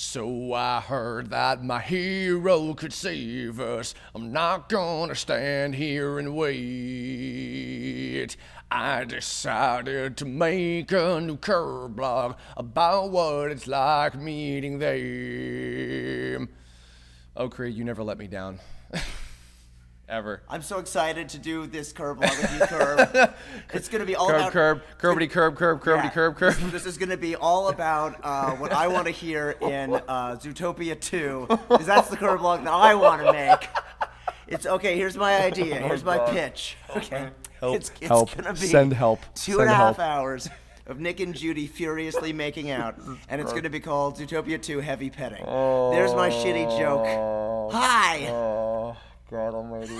So I heard that my hero could save us. I'm not gonna stand here and wait. I decided to make a new curve blog about what it's like meeting them. Oh, Creed, you never let me down. Ever. I'm so excited to do this curb log with you, Curb. It's going to be all about... Curbity curb. This is going to be all about what I want to hear in Zootopia 2, because that's the curb log that I want to make. It's okay, here's my idea. Here's my pitch. Okay. It's going to be Send help. 2.5 hours of Nick and Judy furiously making out, and it's going to be called Zootopia 2 Heavy Petting. There's my shitty joke. Hi! Oh, God almighty.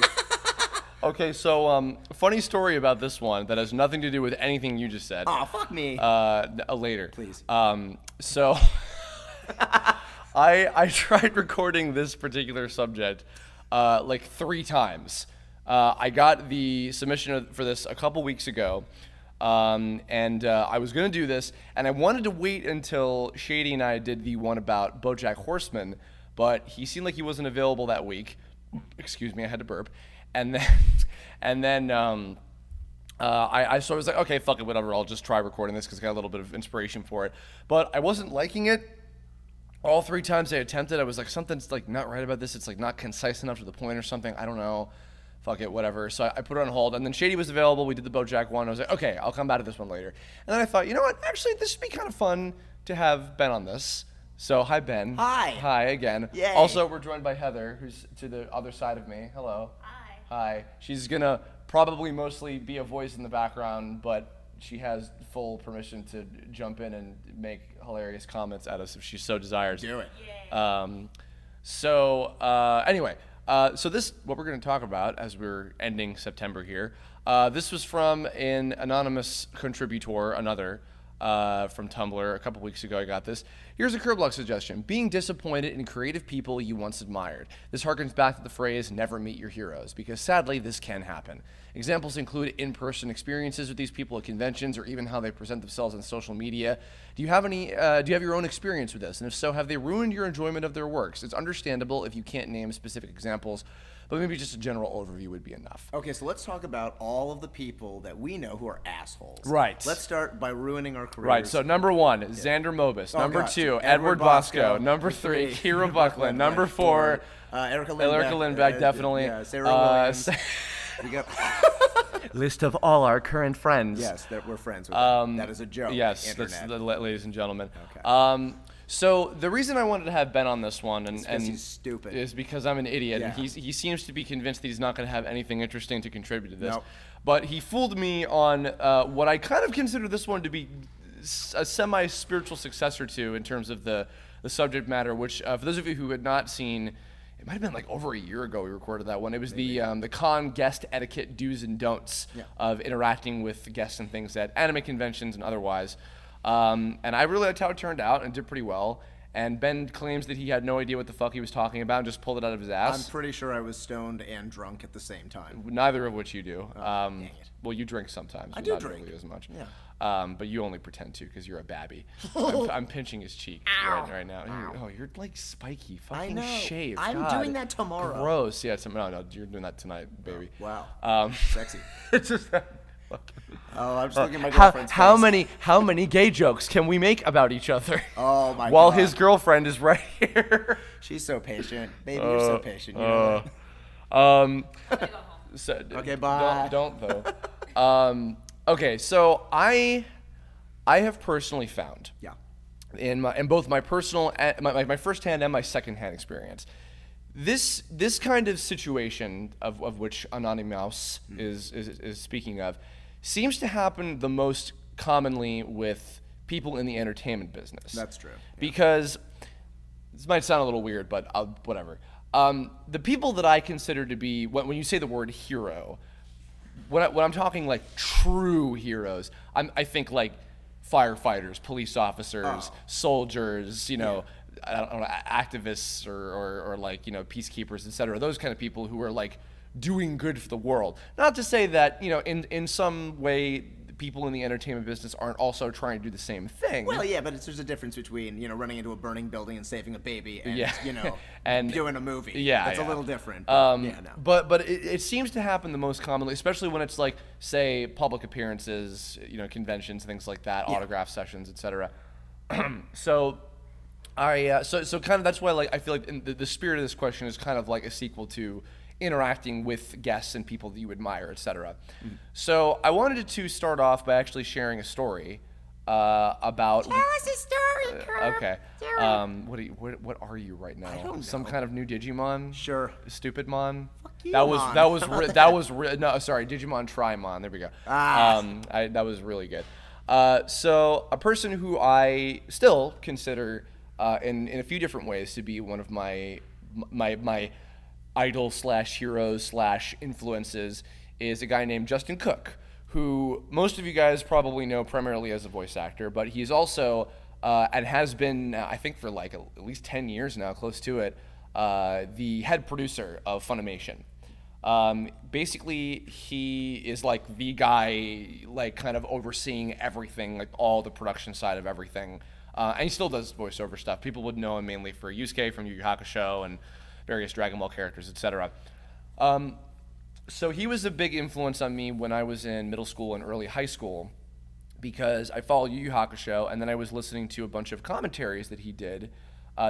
Okay, so funny story about this one that has nothing to do with anything you just said. Aw, fuck me. Later. Please. So I tried recording this particular subject like 3 times. I got the submission for this a couple weeks ago, and I was going to do this, and I wanted to wait until Shady and I did the one about BoJack Horseman, but he seemed like he wasn't available that week. Excuse me, I had to burp. And then I was like, okay, fuck it, whatever, I'll just try recording this because I got a little bit of inspiration for it. But I wasn't liking it. All 3 times I attempted, I was like, something's like not right about this. It's like not concise enough to the point or something. I don't know. Fuck it, whatever. So I put it on hold, and then Shady was available. We did the BoJack one. I was like, okay, I'll come back to this one later. And then I thought, you know what? Actually, this would be kind of fun to have Ben on this. So hi, Ben. Hi. Hi again. Yay. Also, we're joined by Heather, who's to the other side of me. Hello. Hi. Hi. She's gonna probably mostly be a voice in the background, but she has full permission to jump in and make hilarious comments at us if she so desires. Do it. Yay. Anyway, so this, what we're going to talk about as we're ending September here, this was from an anonymous contributor, from Tumblr. A couple weeks ago I got this. Here's a curb log suggestion. Being disappointed in creative people you once admired. This harkens back to the phrase, never meet your heroes, because sadly this can happen. Examples include in-person experiences with these people at conventions or even how they present themselves on social media. Do you have your own experience with this? And if so, have they ruined your enjoyment of their works? It's understandable if you can't name specific examples, but maybe just a general overview would be enough. Okay, so let's talk about all of the people that we know who are assholes. Right. Let's start by ruining our careers. Right, so number 1, Xander Mobus. Number God. 2, Edward Bosco. Number 3, Kira Buckland. Number 4, Erica Lindbeck. Lindbeck, definitely. Yeah, Sarah Williams. We got List of all our current friends. yes, that we're friends with them. That is a joke. Yes, Internet. that's ladies and gentlemen. Okay. So the reason I wanted to have Ben on this one because he's stupid. is because I'm an idiot, and Yeah. he seems to be convinced that he's not going to have anything interesting to contribute to this. Nope. But he fooled me on what I kind of consider this one to be a semi-spiritual successor to in terms of the subject matter, which for those of you who had not seen, it might have been like over a year ago we recorded that one. It was the con guest etiquette do's and don'ts of interacting with guests and things at anime conventions and otherwise. And I really liked how it turned out and did pretty well. And Ben claims that he had no idea what the fuck he was talking about and just pulled it out of his ass. I'm pretty sure I was stoned and drunk at the same time. Neither of which you do. Dang it. Well, you drink sometimes. I but do not drink. Nearly as much. Yeah. But you only pretend to because you're a babby. I'm pinching his cheek right now. You're like spiky. Fucking know. shave. I'm God. doing that tomorrow. Gross. Yeah. No, you're doing that tonight, baby. Wow. Sexy. It's just Oh, I'm just looking at my girlfriend's face. how many gay jokes can we make about each other? Oh my While God. his girlfriend is right here. She's so patient. Baby, you're so patient. You know that? I'm gonna go home. So, Okay, bye. Don't though. Okay, so I have personally found in both my personal my firsthand and my secondhand experience, this kind of situation of which Anonymous is speaking of seems to happen the most commonly with people in the entertainment business. That's true. Because this might sound a little weird, but whatever. The people that I consider to be, when you say the word hero, when I'm talking like true heroes, I think like firefighters, police officers, soldiers, I don't know, activists or like, peacekeepers, etc. Those kind of people who are like doing good for the world. Not to say that, in some way people in the entertainment business aren't also trying to do the same thing. Well, yeah, but there's a difference between running into a burning building and saving a baby, and Yeah. and doing a movie. Yeah, That's yeah. a little different. But, no. But it seems to happen the most commonly, especially when it's like, say, public appearances, conventions, things like that, autograph sessions, etc. So so kind of that's why, like, I feel like the spirit of this question is kind of like a sequel to interacting with guests and people that you admire, etc. So I wanted to start off by actually sharing a story about. Tell us a story, Kurt. Okay. What are you right now? I don't know. Some kind of new Digimon? Sure. Stupid Mon? Fuck you, that was Mon. no, sorry, Digimon Trimon. There we go. Ah. That was really good. So a person who I still consider in a few different ways to be one of my idol / heroes / influences is a guy named Justin Cook, who most of you guys probably know primarily as a voice actor, but he's also and has been, I think, for like at least 10 years now, close to it, the head producer of Funimation. Basically, he is like the guy, like, kind of overseeing everything, like all the production side of everything. And he still does voiceover stuff. People would know him mainly for Yusuke from Yu Yu Hakusho and various Dragon Ball characters, etc. So he was a big influence on me when I was in middle school and early high school, because I followed Yu Yu Hakusho, and then I was listening to a bunch of commentaries that he did.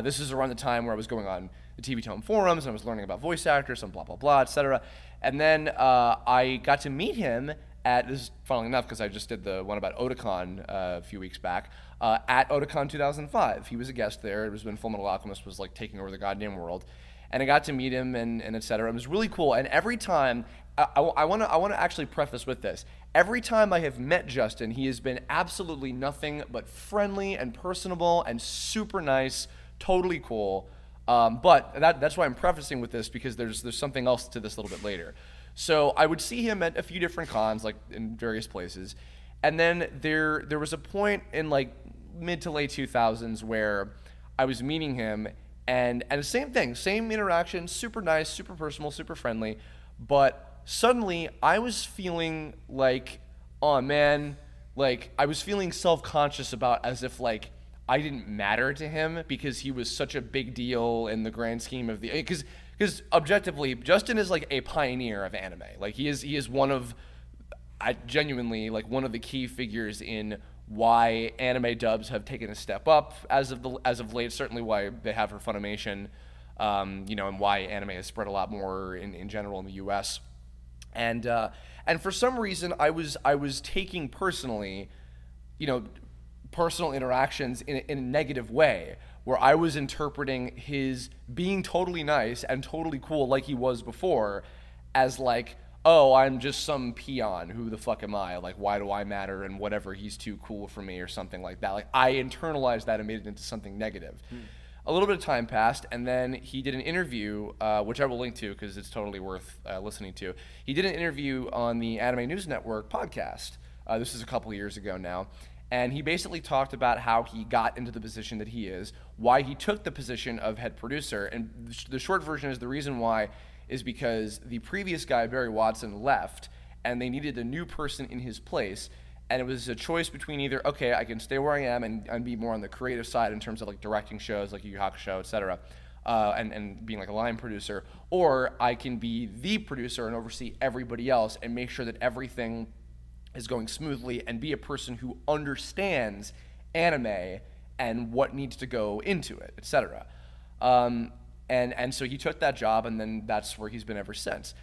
This is around the time where I was going on the TV Tome forums, and I was learning about voice actors and blah, blah, blah, etc. And then I got to meet him this is funnily enough because I just did the one about Otakon a few weeks back, at Otakon 2005. He was a guest there. It was when Fullmetal Alchemist was like taking over the goddamn world. And I got to meet him and et cetera. It was really cool. And every time, I want to actually preface with this. Every time I have met Justin, he has been absolutely nothing but friendly and personable and super nice, totally cool. But that's why I'm prefacing with this, because there's something else to this a little bit later. So I would see him at a few different cons, like in various places. And then there was a point in like mid to late 2000s where I was meeting him, and the same thing, same interaction, super nice, super personal, super friendly, but suddenly I was feeling like, oh man, like I was feeling self-conscious about, as if like I didn't matter to him because he was such a big deal in the grand scheme of the, because objectively, Justin is like a pioneer of anime. Like he is one of, genuinely like one of the key figures in why anime dubs have taken a step up as of late. Certainly why they have for Funimation, and why anime has spread a lot more in general in the U.S. And for some reason, I was taking personally, personal interactions in a negative way, where I was interpreting his being totally nice and totally cool like he was before as like, oh, I'm just some peon. Who the fuck am I? Like, why do I matter? And whatever, he's too cool for me or something like that. Like, I internalized that and made it into something negative. A little bit of time passed, and then he did an interview, which I will link to because it's totally worth listening to. He did an interview on the Anime News Network podcast. This is a couple years ago now. And he basically talked about how he got into the position that he is, why he took the position of head producer. And the short version is the reason why is because the previous guy, Barry Watson, left, and they needed a new person in his place. And it was a choice between either, okay, I can stay where I am and be more on the creative side in terms of like directing shows like Yu Yu Hakusho, et cetera, and being like a line producer, or I can be the producer and oversee everybody else and make sure that everything is going smoothly and be a person who understands anime and what needs to go into it, et cetera. And so he took that job, and then that's where he's been ever since.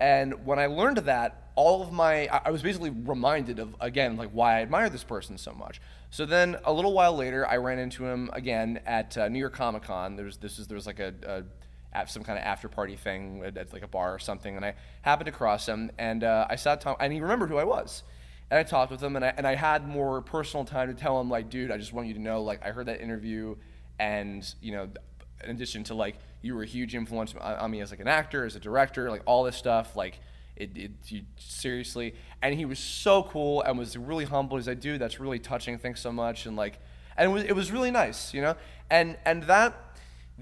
And when I learned that, I was basically reminded of, again, like why I admire this person so much. So then a little while later, I ran into him again at New York Comic Con. There was like some kind of after party thing at like a bar or something, and I happened to cross him, and I sat down, and he remembered who I was. And I talked with him, and I had more personal time to tell him, like, dude, I just want you to know, like, I heard that interview, and, in addition to, like, you were a huge influence on me as, like, an actor, as a director, like, all this stuff, like, you seriously. And he was so cool and was really humble. He's like, dude, that's really touching, thanks so much. And, like, and it was really nice, And that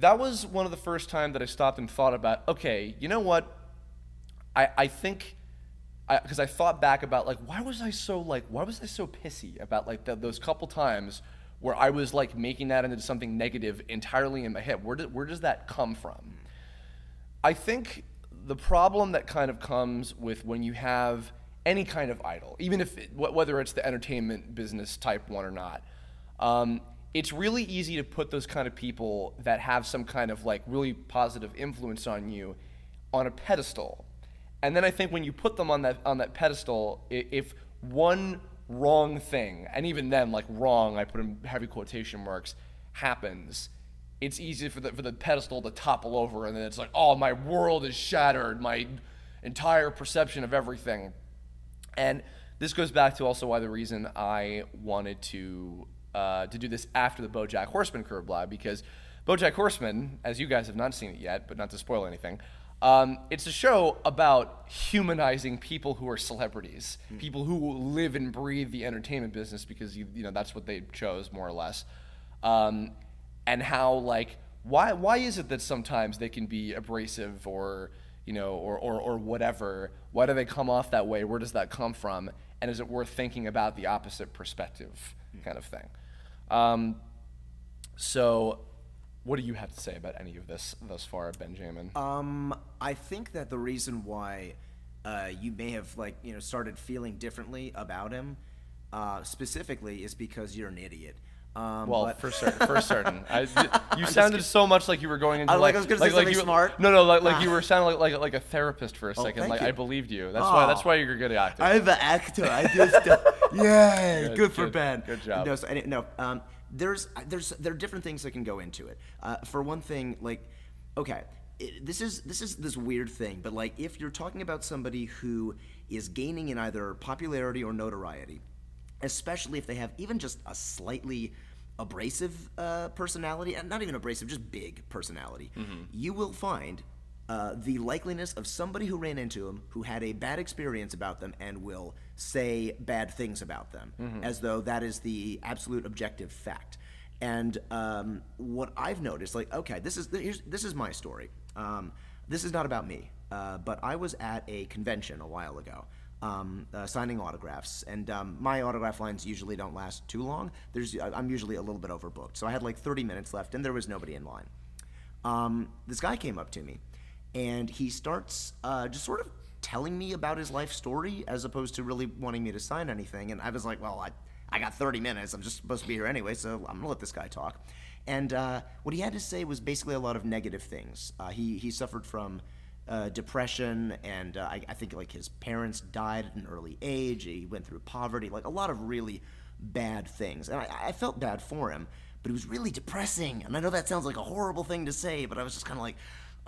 was one of the first times that I stopped and thought about, okay, you know what? I think because I thought back about like why was I so pissy about like those couple times where I was like making that into something negative entirely in my head. Where does that come from? I think the problem that kind of comes with when you have any kind of idol, even if whether it's the entertainment business type one or not, it's really easy to put those kind of people that have some kind of like really positive influence on you on a pedestal. And then I think when you put them on that pedestal, if one wrong thing, and even then, like wrong, I put in heavy quotation marks, happens, it's easy for the pedestal to topple over, and then it's like, oh, my world is shattered, my entire perception of everything. And this goes back to also why the reason I wanted to do this after the BoJack Horseman Curb Lab, because BoJack Horseman, as you guys have not seen it yet, but not to spoil anything, it's a show about humanizing people who are celebrities, people who live and breathe the entertainment business because you know that's what they chose more or less, and how like why is it that sometimes they can be abrasive or you know or whatever? Why do they come off that way? Where does that come from? And is it worth thinking about the opposite perspective, kind of thing? So. What do you have to say about any of this thus far, Benjamin? I think that the reason why you may have started feeling differently about him, specifically, is because you're an idiot. For certain. You sounded so much like you were going into I was gonna say something smart. No, you were sounding like a therapist for a second. Thank you. I believed you. That's why you're good at acting. I'm an actor. I just good for Ben. Good job. There are different things that can go into it. For one thing, this is this weird thing, but like if you're talking about somebody who is gaining in either popularity or notoriety, especially if they have even just a slightly abrasive personality, and not even abrasive, just big personality, you will find the likeliness of somebody who ran into him, who had a bad experience about them, and will say bad things about them, as though that is the absolute objective fact. And what I've noticed, this is my story. This is not about me, but I was at a convention a while ago, signing autographs, and my autograph lines usually don't last too long. I'm usually a little bit overbooked, so I had like 30 minutes left, and there was nobody in line. This guy came up to me, and he starts just sort of telling me about his life story as opposed to really wanting me to sign anything. And I was like, well, I got 30 minutes. I'm just supposed to be here anyway, so I'm going to let this guy talk. And what he had to say was basically a lot of negative things. He suffered from depression, and I think like his parents died at an early age. He went through poverty, like a lot of really bad things. And I felt bad for him, but it was really depressing. And I know that sounds like a horrible thing to say, but I was just kind of like,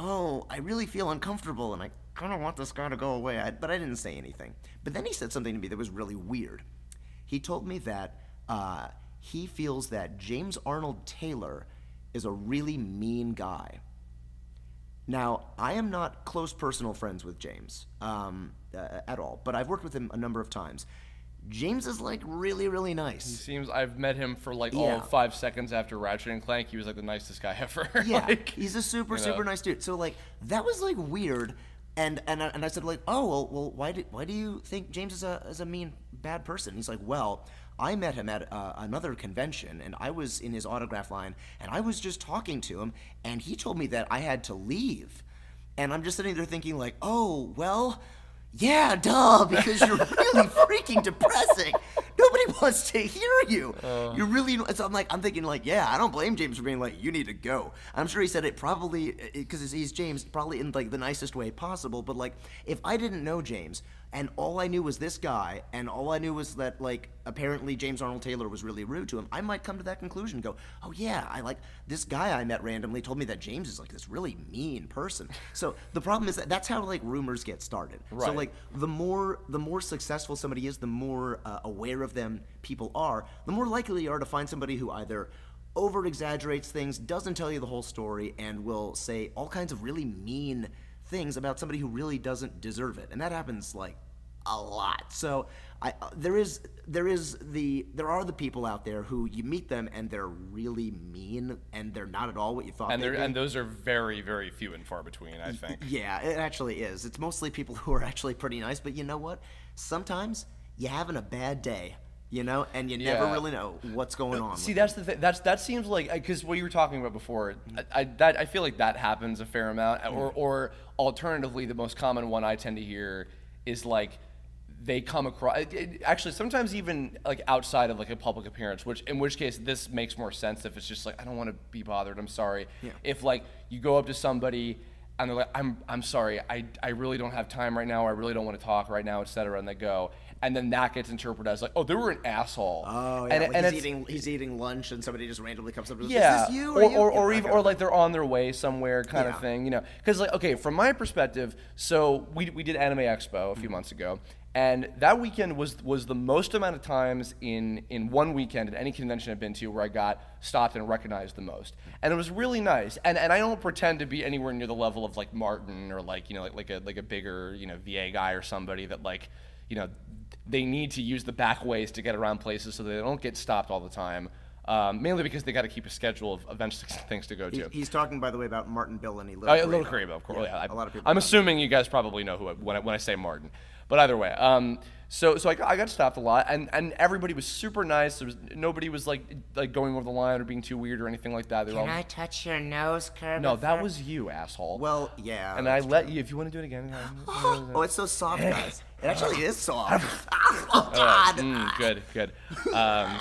oh, I really feel uncomfortable, and I kind of want this guy to go away, but I didn't say anything. But then he said something to me that was really weird. He told me that he feels that James Arnold Taylor is a really mean guy. Now, I am not close personal friends with James at all, but I've worked with him a number of times. James is like really, really nice. I've met him for all 5 seconds after Ratchet and Clank. He was like the nicest guy ever. Yeah, he's a super nice dude. So that was like weird, and I said oh well why do you think James is a mean bad person? He's like, well, I met him at another convention, and I was in his autograph line, and I was just talking to him, and he told me that I had to leave, and I'm just sitting there thinking like, oh well. Yeah, duh, because you're really freaking depressing. Nobody wants to hear you. You're really, so I'm thinking yeah, I don't blame James for being like, you need to go. I'm sure he said it probably, because he's James, probably in the nicest way possible, but if I didn't know James, and all I knew was this guy, and all I knew was that apparently James Arnold Taylor was really rude to him, I might come to that conclusion and go, oh yeah, this guy I met randomly told me that James is this really mean person. So the problem is that's how rumors get started. Right. So the more successful somebody is, the more aware of them people are, the more likely you are to find somebody who either over-exaggerates things, doesn't tell you the whole story, and will say all kinds of really mean things about somebody who really doesn't deserve it. And that happens a lot. So there are the people out there who you meet them and they're really mean and they're not at all what you thought. And those are very, very few and far between, I think. Yeah, it actually is. It's mostly people who are actually pretty nice, but you know what? Sometimes you're having a bad day, and you never really know what's going on. See, that's the thing. That seems like, because what you were talking about before, I feel like that happens a fair amount. Or alternatively, the most common one I tend to hear is like they come across. Actually, sometimes even like outside of like a public appearance, in which case this makes more sense if it's just like, I don't want to be bothered. I'm sorry. Yeah. If like you go up to somebody and they're like, I'm sorry, I really don't have time right now, or I really don't want to talk right now, etc. And they go, and then that gets interpreted as like, oh, they were an asshole. Oh yeah, and he's eating lunch, and somebody just randomly comes up and goes, yeah, is this you? Or like they're on their way somewhere, kind of thing, Because like, okay, from my perspective, so we did Anime Expo a few months ago. And that weekend was the most amount of times in one weekend at any convention I've been to where I got stopped and recognized the most. And it was really nice. And I don't pretend to be anywhere near the level of like Martin or like a bigger VA guy or somebody that like they need to use the back ways to get around places so they don't get stopped all the time. Mainly because they got to keep a schedule of events and things to go to. He's talking, by the way, about Martin Billany. Little Kariba, of course. Yeah, a lot of people. I'm assuming you guys probably know when I say Martin. But either way, so I got stopped a lot, and everybody was super nice. Nobody was like going over the line or being too weird or anything like that. Can I touch your nose, Kirby? No, that was you, asshole. Well, yeah. And I let you, if you want to do it again. Oh, it's so soft, guys. It actually is soft. Oh God. Good.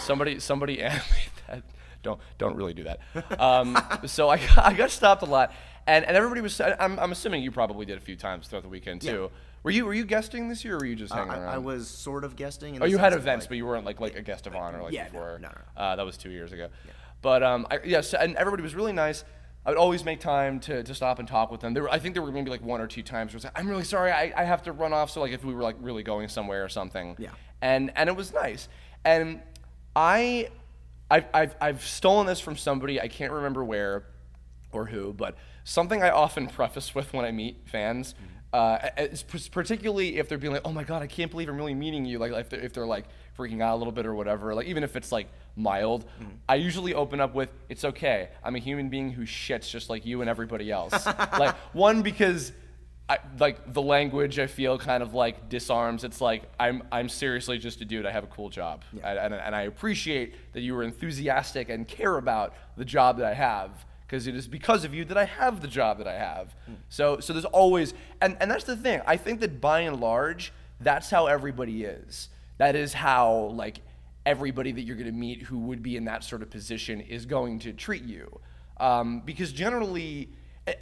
Somebody animate that. Don't really do that. So I got stopped a lot, and everybody was. I'm assuming you probably did a few times throughout the weekend too. Yeah. Were you guesting this year, or were you just hanging around? I was sort of guesting. Oh, you had events, but you weren't like a guest of honor before. No. That was 2 years ago. Yeah. But and everybody was really nice. I would always make time to stop and talk with them. I think there were maybe like 1 or 2 times where I was like, I'm really sorry, I have to run off. So like if we were like really going somewhere or something. Yeah. And it was nice. And I've stolen this from somebody, I can't remember where or who, but something I often preface with when I meet fans. Particularly if they're being like, oh my god, I can't believe I'm really meeting you, like if they're like freaking out a little bit or whatever, like even if it's like mild, I usually open up with, it's okay, I'm a human being who shits just like you and everybody else. Like, one, because like the language I feel kind of like disarms. It's like I'm seriously just a dude. I have a cool job, and I appreciate that you are enthusiastic and care about the job that I have. Because it is because of you that I have the job that I have. So there's always, and that's the thing. I think that by and large, that's how everybody is. That is how like everybody that you're going to meet who would be in that sort of position is going to treat you. Because generally,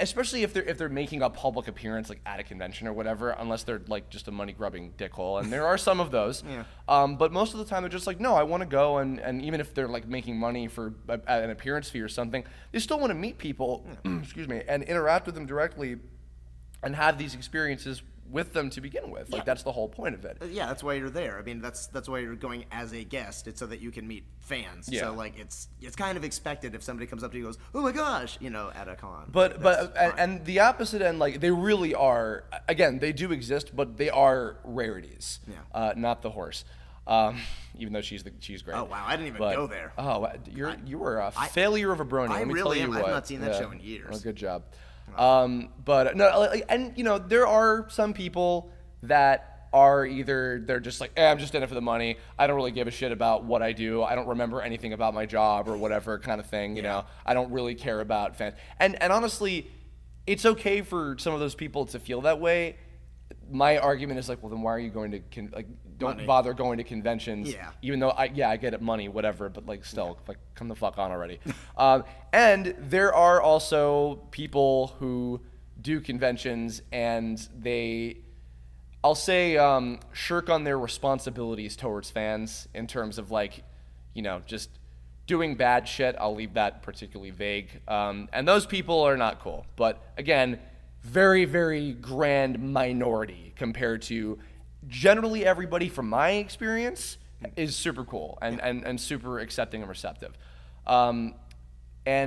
especially if they're making a public appearance like at a convention or whatever, unless they're like just a money grubbing dickhole, and there are some of those. Yeah. But most of the time they're just like, no, I want to go, and even if they're like making money for an appearance fee or something, they still want to meet people, excuse me, and interact with them directly, and have these experiences with them to begin with. Like, that's the whole point of it. Yeah, that's why you're there. I mean, that's why you're going as a guest. It's so that you can meet fans. Yeah. So like it's kind of expected if somebody comes up to you and goes, oh my gosh, at a con. But and the opposite end, like, they really are, again, they do exist, but they are rarities. Yeah. Not the horse. Even though she's great. Oh wow, I didn't even go there. Oh, you were a failure of a brony. I Let me really tell you am. what. I've not seen that show in years. Well, good job. But no, and there are some people that are either they're just like, I'm just in it for the money. I don't really give a shit about what I do. I don't remember anything about my job or whatever kind of thing. You know, I don't really care about fans. And honestly, it's okay for some of those people to feel that way. My argument is like, well, then why are you going to don't bother going to conventions? Yeah. Even though I get it, money, whatever, but like still, like, come the fuck on already. And there are also people who do conventions and I'll say, shirk on their responsibilities towards fans in terms of like, just doing bad shit. I'll leave that particularly vague. And those people are not cool. But again, very, very grand minority compared to generally everybody, from my experience, is super cool and super accepting and receptive. And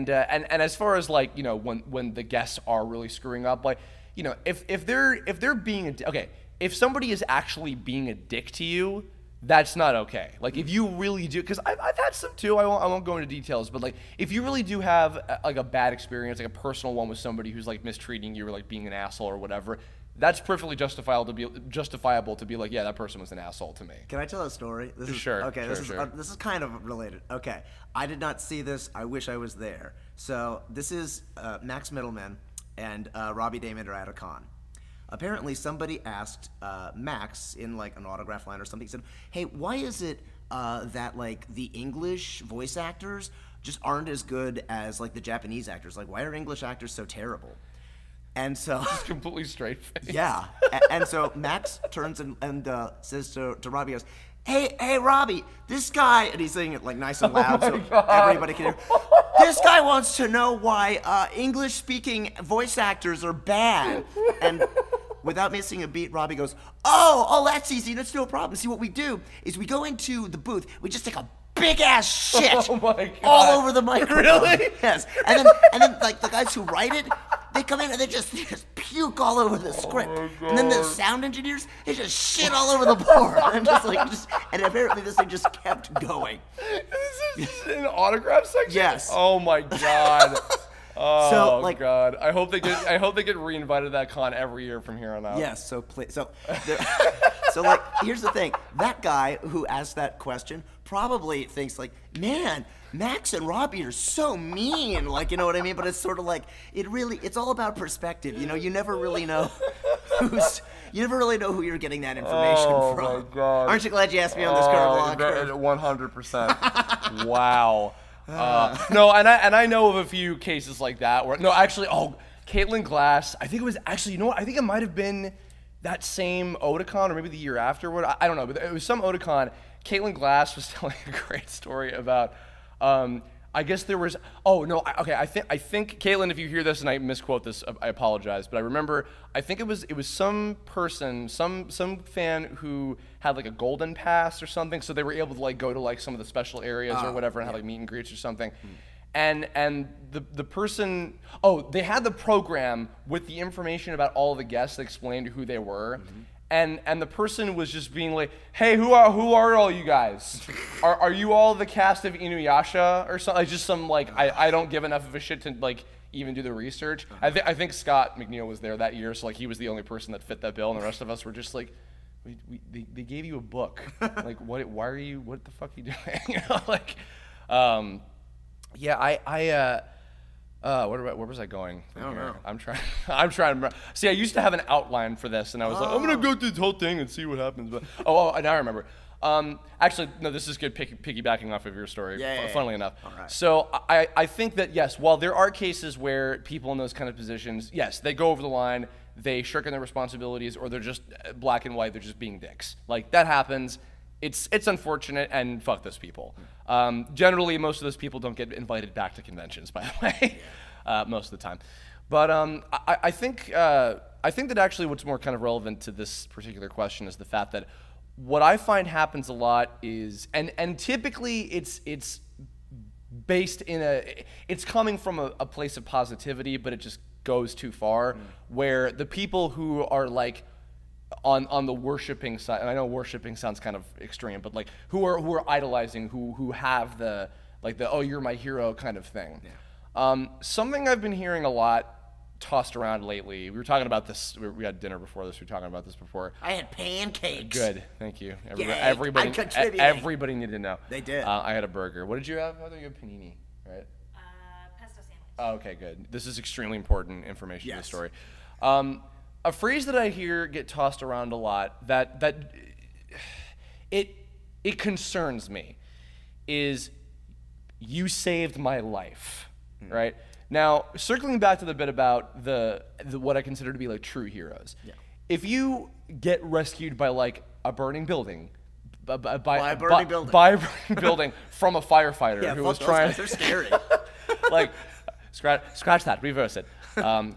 as far as like, when the guests are really screwing up, like, if they're being okay, if somebody is actually being a dick to you, that's not okay. Like if you really do, because I've had some too. I won't go into details, but like if you really do have like a bad experience, like a personal one with somebody who's like mistreating you or like being an asshole or whatever, that's perfectly justifiable to be like, yeah, that person was an asshole to me. Can I tell a story? This is, Sure. Okay, Sure. This is kind of related. Okay, I did not see this. I wish I was there. So this is Max Middleman and Robbie Damon are at a con. Apparently, somebody asked Max in like an autograph line or something. He said, "Hey, why is it that like the English voice actors just aren't as good as like the Japanese actors? Like, why are English actors so terrible?" And so, Completely straight face. yeah. And so Max turns and says to Robbie, goes, hey, Robbie, this guy, and he's saying it like nice and loud so everybody can hear. This guy wants to know why English-speaking voice actors are bad. And without missing a beat, Robbie goes, oh, that's easy. That's no problem. See, what we do is we go into the booth. We just take a big-ass shit Oh my God. all over the microphone. Really? Yes. And then like the guys who write it, they come in and they just puke all over the script. And then the sound engineers, they just shit all over the board. And apparently this thing just kept going. This is an autograph section? Yes. Oh my God. Oh So, like- God. I hope they get reinvited to that con every year from here on out. Yes, so like here's the thing. That guy who asked that question probably thinks like, man, Max and Robbie are so mean, like, you know what I mean? But it's sort of like it's all about perspective. You know, you never really know who you're getting that information from. Oh my God. Aren't you glad you asked me on this curve log? 100%. Wow. No, and I know of a few cases like that where Caitlin Glass. I think it was actually, you know what? I think it might have been that same Otakon or maybe the year afterward. I don't know, but it was some Otakon. Caitlin Glass was telling a great story about. I guess there was. Oh no. I think Caitlin, if you hear this and I misquote this, I apologize. But I remember. I think it was some person, some fan who had like a golden pass or something, so they were able to like go to like some of the special areas or whatever and have like meet and greets or something. And the person, they had the program with the information about all of the guests that explained who they were. And the person was just being like, hey, who are all you guys? Are you all the cast of Inuyasha or something? Like just some like I don't give enough of a shit to like even do the research. I think Scott McNeil was there that year, so like he was the only person that fit that bill, and the rest of us were just like, they gave you a book. Like what the fuck are you doing? You know, like yeah, where was I going? I don't know. I'm trying to remember. See, I used to have an outline for this, and I was like, I'm gonna go through the whole thing and see what happens. But now I remember. Actually, no, this is good piggybacking off of your story. Yeah. Funnily enough. All right. So I think that yes, while there are cases where people in those kind of positions, yes, they go over the line, they shirk in their responsibilities, or they're just black and white, they're just being dicks. Like that happens. It's unfortunate, and fuck those people. Generally, most of those people don't get invited back to conventions, by the way, most of the time. But I think that actually what's more kind of relevant to this particular question is the fact that what I find happens a lot is, and typically it's based in it's coming from a place of positivity, but it just goes too far, where the people who are like, on the worshiping side, and I know worshiping sounds kind of extreme, but like who are idolizing, who have the oh, you're my hero kind of thing. Yeah. Something I've been hearing a lot tossed around lately. We were talking about this. We had dinner before this. We were talking about this before. I had pancakes. Good, thank you. Yay, Everybody, I'm contributing. everybody needed to know. They did. I had a burger. What did you have? I think you had panini, right? Pesto sandwich. Oh, okay, good. This is extremely important information to the Yes. story. A phrase that I hear get tossed around a lot that it concerns me is "you saved my life," right? Now, circling back to the bit about the what I consider to be like true heroes. Yeah. If you get rescued by like a burning building, by a burning building from a firefighter who was trying, they're scary. like scratch that, reverse it.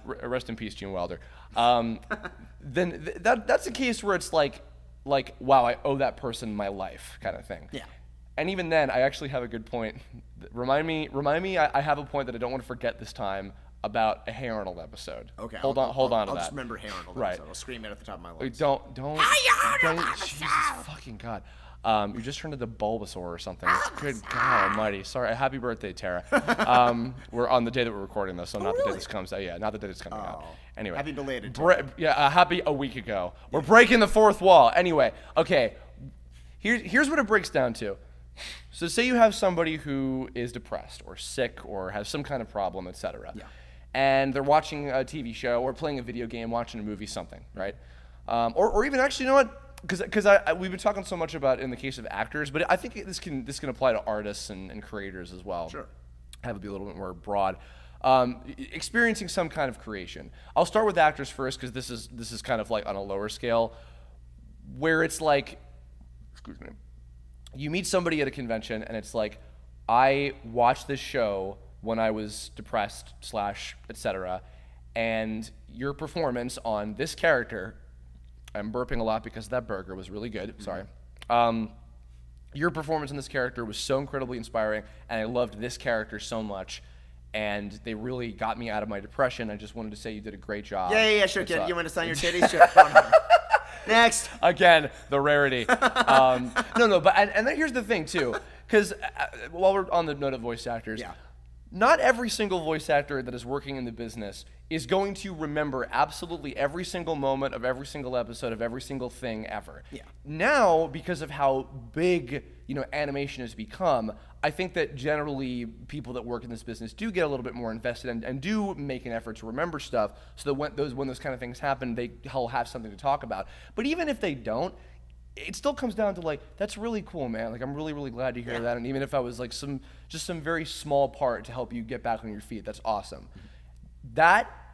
Rest in peace, Gene Wilder. Then that's a case where it's like wow, I owe that person my life kind of thing. Yeah. And even then, I actually have a good point. Remind me. I have a point that I don't want to forget this time. about a Hey Arnold episode. Okay. Hold on to I'll that. just remember Hey Arnold. Right. Episode. I'll scream it at the top of my lungs. Don't. Jesus fucking God. You just turned into Bulbasaur or something. Good God Almighty. Sorry. Happy birthday, Tara. We're on the day that we're recording this, so not the day this comes out. Yeah, not the day it's coming out. Anyway. Happy belated. Happy a week ago. We're breaking the fourth wall. Anyway, okay. Here's what it breaks down to. So say you have somebody who is depressed or sick or has some kind of problem, etc. Yeah. And they're watching a TV show or playing a video game, watching a movie, something, right? Or even actually, you know what? Because we've been talking so much about in the case of actors, but I think this can apply to artists and creators as well. Sure. Have it be a little bit more broad. Experiencing some kind of creation. I'll start with actors first because this is kind of like on a lower scale, where it's like, excuse me, you meet somebody at a convention and it's like, I watched this show when I was depressed / etc. And your performance on this character, I'm burping a lot because that burger was really good. Sorry. Your performance in this character was so incredibly inspiring, and I loved this character so much, and they really got me out of my depression. I just wanted to say you did a great job. Yeah, sure, kid. You want to sign your titties? Sure. Next. Again, the rarity. No, but and then here's the thing too, because while we're on the note of voice actors, Yeah. not every single voice actor that is working in the business is going to remember absolutely every single moment of every single episode of every single thing ever. Yeah. Now, because of how big animation has become, I think that generally people that work in this business do get a little bit more invested and do make an effort to remember stuff, so that when those kind of things happen, they'll have something to talk about. But even if they don't, it still comes down to like, that's really cool, man. Like, I'm really, really glad to hear that. And even if I was like some very small part to help you get back on your feet, that's awesome.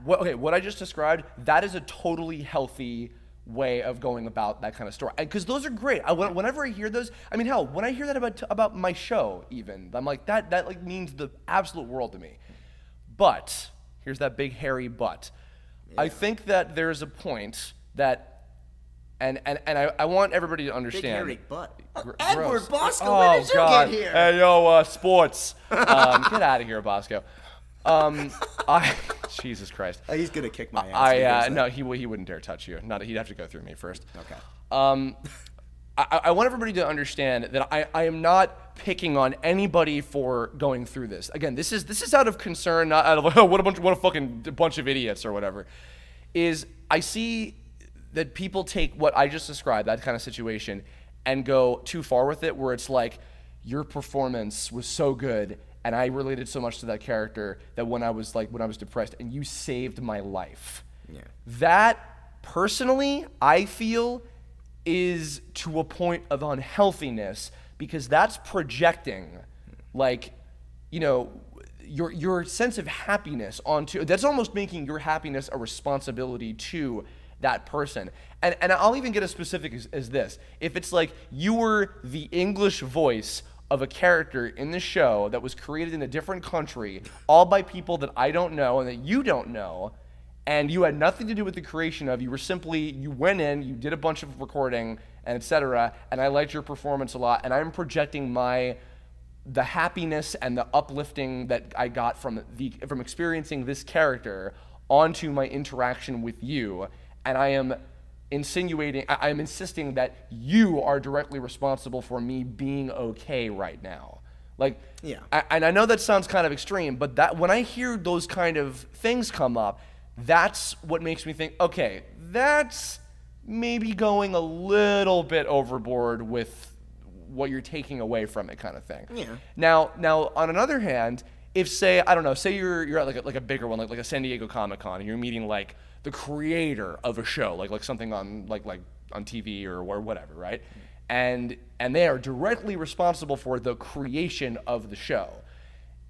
What I just described, that is a totally healthy way of going about that kind of story. Because those are great. Whenever I hear those, I mean, hell, when I hear that about my show, even, I'm like, that like means the absolute world to me. But here's that big hairy but. Yeah. I think that there's a point that. And I want everybody to understand. Big hairy butt. Edward Gross. Bosco, oh, where did you God. get here? Hey, yo, sports. Get out of here, Bosco. Jesus Christ. He's gonna kick my ass. No, he wouldn't dare touch you. He'd have to go through me first. Okay. I want everybody to understand that I am not picking on anybody for going through this. Again, this is out of concern, not out of what a fucking bunch of idiots or whatever. I see that people take what I just described, that kind of situation, and go too far with it, where it's like, your performance was so good, and I related so much to that character that when I was depressed, and you saved my life. Yeah. That, personally, I feel, is to a point of unhealthiness, because that's projecting, like, your sense of happiness onto, that's almost making your happiness a responsibility to that person. And I'll even get as specific as this. If it's like you were the English voice of a character in the show that was created in a different country, all by people that I don't know and that you don't know, and you had nothing to do with the creation of, you went in, you did a bunch of recording, and etc., and I liked your performance a lot, and I'm projecting the happiness and the uplifting that I got from experiencing this character onto my interaction with you, and I am insisting that you are directly responsible for me being okay right now. Like, yeah. And I know that sounds kind of extreme, but that when I hear those kind of things come up, that's what makes me think, okay, that's maybe going a little bit overboard with what you're taking away from it, kind of thing. Yeah. Now, on another hand, if say you're at like a bigger one, like a San Diego Comic-Con, and you're meeting like the creator of a show, like something on like on TV or whatever, right? And they are directly responsible for the creation of the show.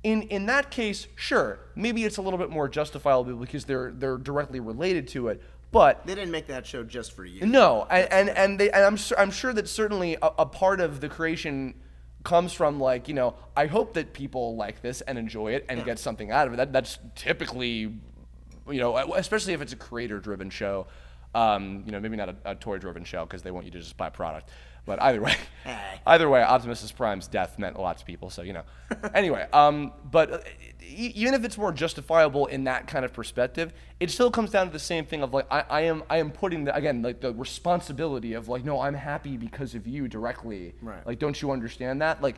In that case, sure, maybe it's a little bit more justifiable because they're directly related to it. But they didn't make that show just for you. No, and I'm sure that certainly a part of the creation comes from, like, I hope that people like this and enjoy it and get something out of it. That's typically, especially if it's a creator-driven show. You know, maybe not a toy-driven show because they want you to just buy product. But either way, Hey. either way, Optimus Prime's death meant a lot to people. So you know. Anyway, but even if it's more justifiable in that kind of perspective, it still comes down to the same thing of like I am putting the responsibility of like, no, I'm happy because of you directly. Right. Like, don't you understand that? Like,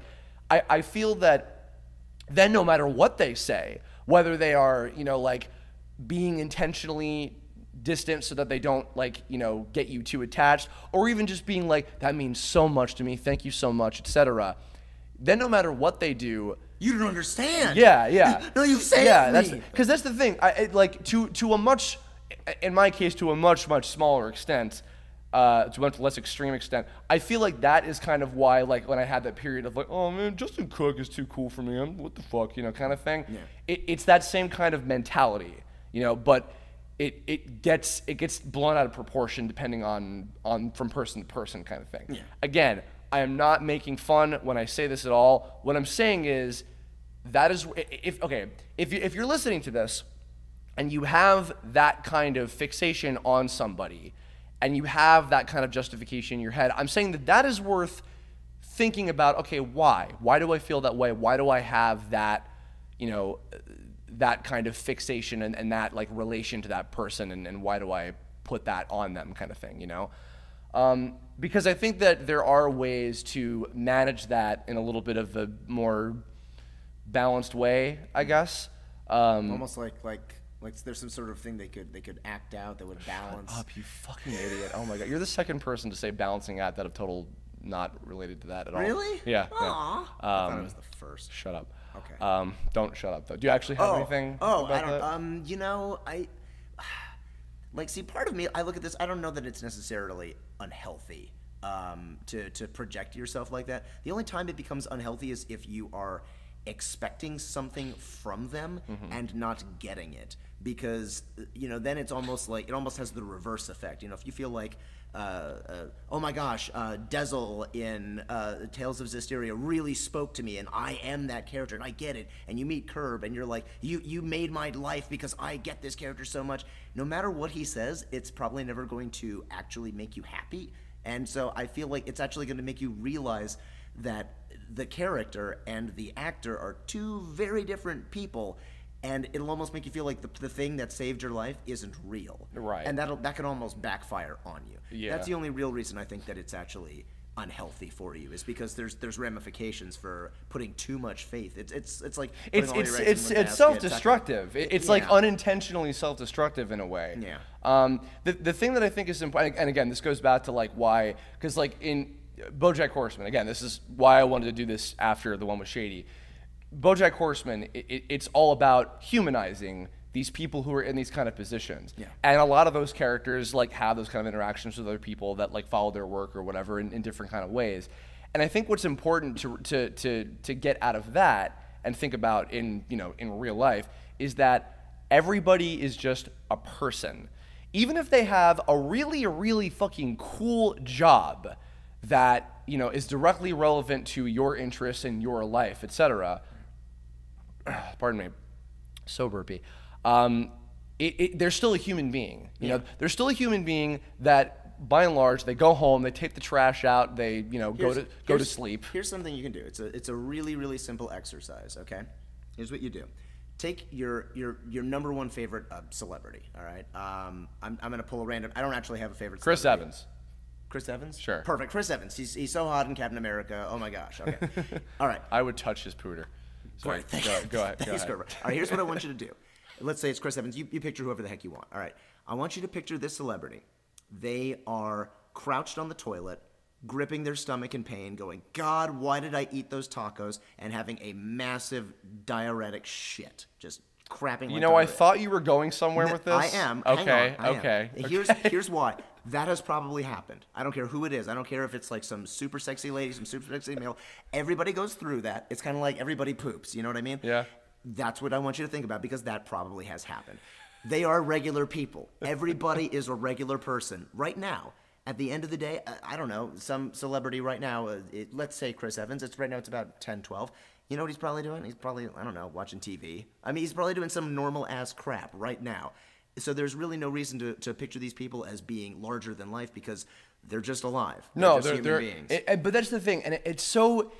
I feel that then no matter what they say, whether they are, you know, like being intentionally distant so that they don't like, you know, get you too attached, or even just being like, that means so much to me, thank you so much, etc. Then no matter what they do, You don't understand. yeah. No, you saved yeah, me. because that's the thing. Like to a much, in my case, to a much smaller extent, to a much less extreme extent, I feel like that is kind of why, like, when I had that period of like, oh man, Justin Cook is too cool for me, what the fuck, you know, kind of thing. Yeah. It's that same kind of mentality, you know, but it gets blown out of proportion depending on from person to person kind of thing. Yeah. Again, I am not making fun when I say this at all. What I'm saying is that is if you're listening to this and you have that kind of fixation on somebody and you have that kind of justification in your head, I'm saying that is worth thinking about. Okay, why do I feel that way? Why do I have that, you know, that kind of fixation and that like relation to that person, and why do I put that on them, kind of thing, you know? Because I think that there are ways to manage that in a little bit of a more balanced way, I guess. Almost like there's some sort of thing they could act out that would balance. Shut up, you fucking idiot. Oh my god, you're the second person to say balancing act out of total not related to that at all. Really? Yeah. Aw. Yeah. I thought it was the first. Shut up. Okay. Don't shut up though. Do you actually have anything? Oh, about I don't. that? You know, see, part of me, I look at this. I don't know that it's necessarily unhealthy to project yourself like that. The only time it becomes unhealthy is if you are expecting something from them and not getting it, because you know, then it's almost like it almost has the reverse effect. You know, if you feel like oh my gosh, Dezel in Tales of Zestiria really spoke to me, and I am that character, and I get it. And you meet Curb, and you're like, you made my life because I get this character so much. No matter what he says, it's probably never going to actually make you happy. And so I feel like it's actually going to make you realize that the character and the actor are two very different people. And it'll almost make you feel like the thing that saved your life isn't real. Right. And that can almost backfire on you. Yeah. That's the only real reason I think that it's actually unhealthy for you, is because there's ramifications for putting too much faith. It's like putting all your eggs in one basket. It's self-destructive. It's like Yeah. unintentionally self-destructive in a way. Yeah. The thing that I think is important, and again, this goes back to like why, because like in BoJack Horseman, again, this is why I wanted to do this after the one with Shady. BoJack Horseman, it's all about humanizing these people who are in these kind of positions. Yeah. And a lot of those characters like have those kind of interactions with other people that like follow their work or whatever in different kind of ways. And I think what's important to get out of that and think about in real life is that everybody is just a person. Even if they have a really fucking cool job that, you know, is directly relevant to your interests and your life, etc. Pardon me, so burpy. They're still a human being. You know, they're still a human being that, by and large, they go home, they take the trash out, they go to sleep. Here's something you can do. It's a really simple exercise. Okay, here's what you do. Take your number one favorite celebrity. All right. I'm gonna pull a random. I don't actually have a favorite. Chris celebrity. Evans. Chris Evans? Sure. Perfect. Chris Evans. He's so hot in Captain America. Oh my gosh. Okay. All right. I would touch his pooter. Sorry. Go ahead. Thanks, Gerber. All right, here's what I want you to do. Let's say it's Chris Evans. You picture whoever the heck you want. All right. I want you to picture this celebrity. They are crouched on the toilet, gripping their stomach in pain, going, God, why did I eat those tacos? And having a massive diuretic shit. Just crapping like You know, I diarrhea. thought you were going somewhere with this. I am. Hang Okay. on, I am. Okay. Here's why. That has probably happened. I don't care who it is. I don't care if it's like some super sexy lady, some super sexy male. Everybody goes through that. It's kind of like everybody poops. You know what I mean? Yeah. That's what I want you to think about, because that probably has happened. They are regular people. Everybody is a regular person right now. At the end of the day, I don't know, some celebrity right now, let's say Chris Evans, right now it's about 10, 12. You know what he's probably doing? He's probably, I don't know, watching TV. I mean, he's probably doing some normal ass crap right now. So there's really no reason to picture these people as being larger than life because they're just alive. No, just they're human beings. but that's the thing, and it's so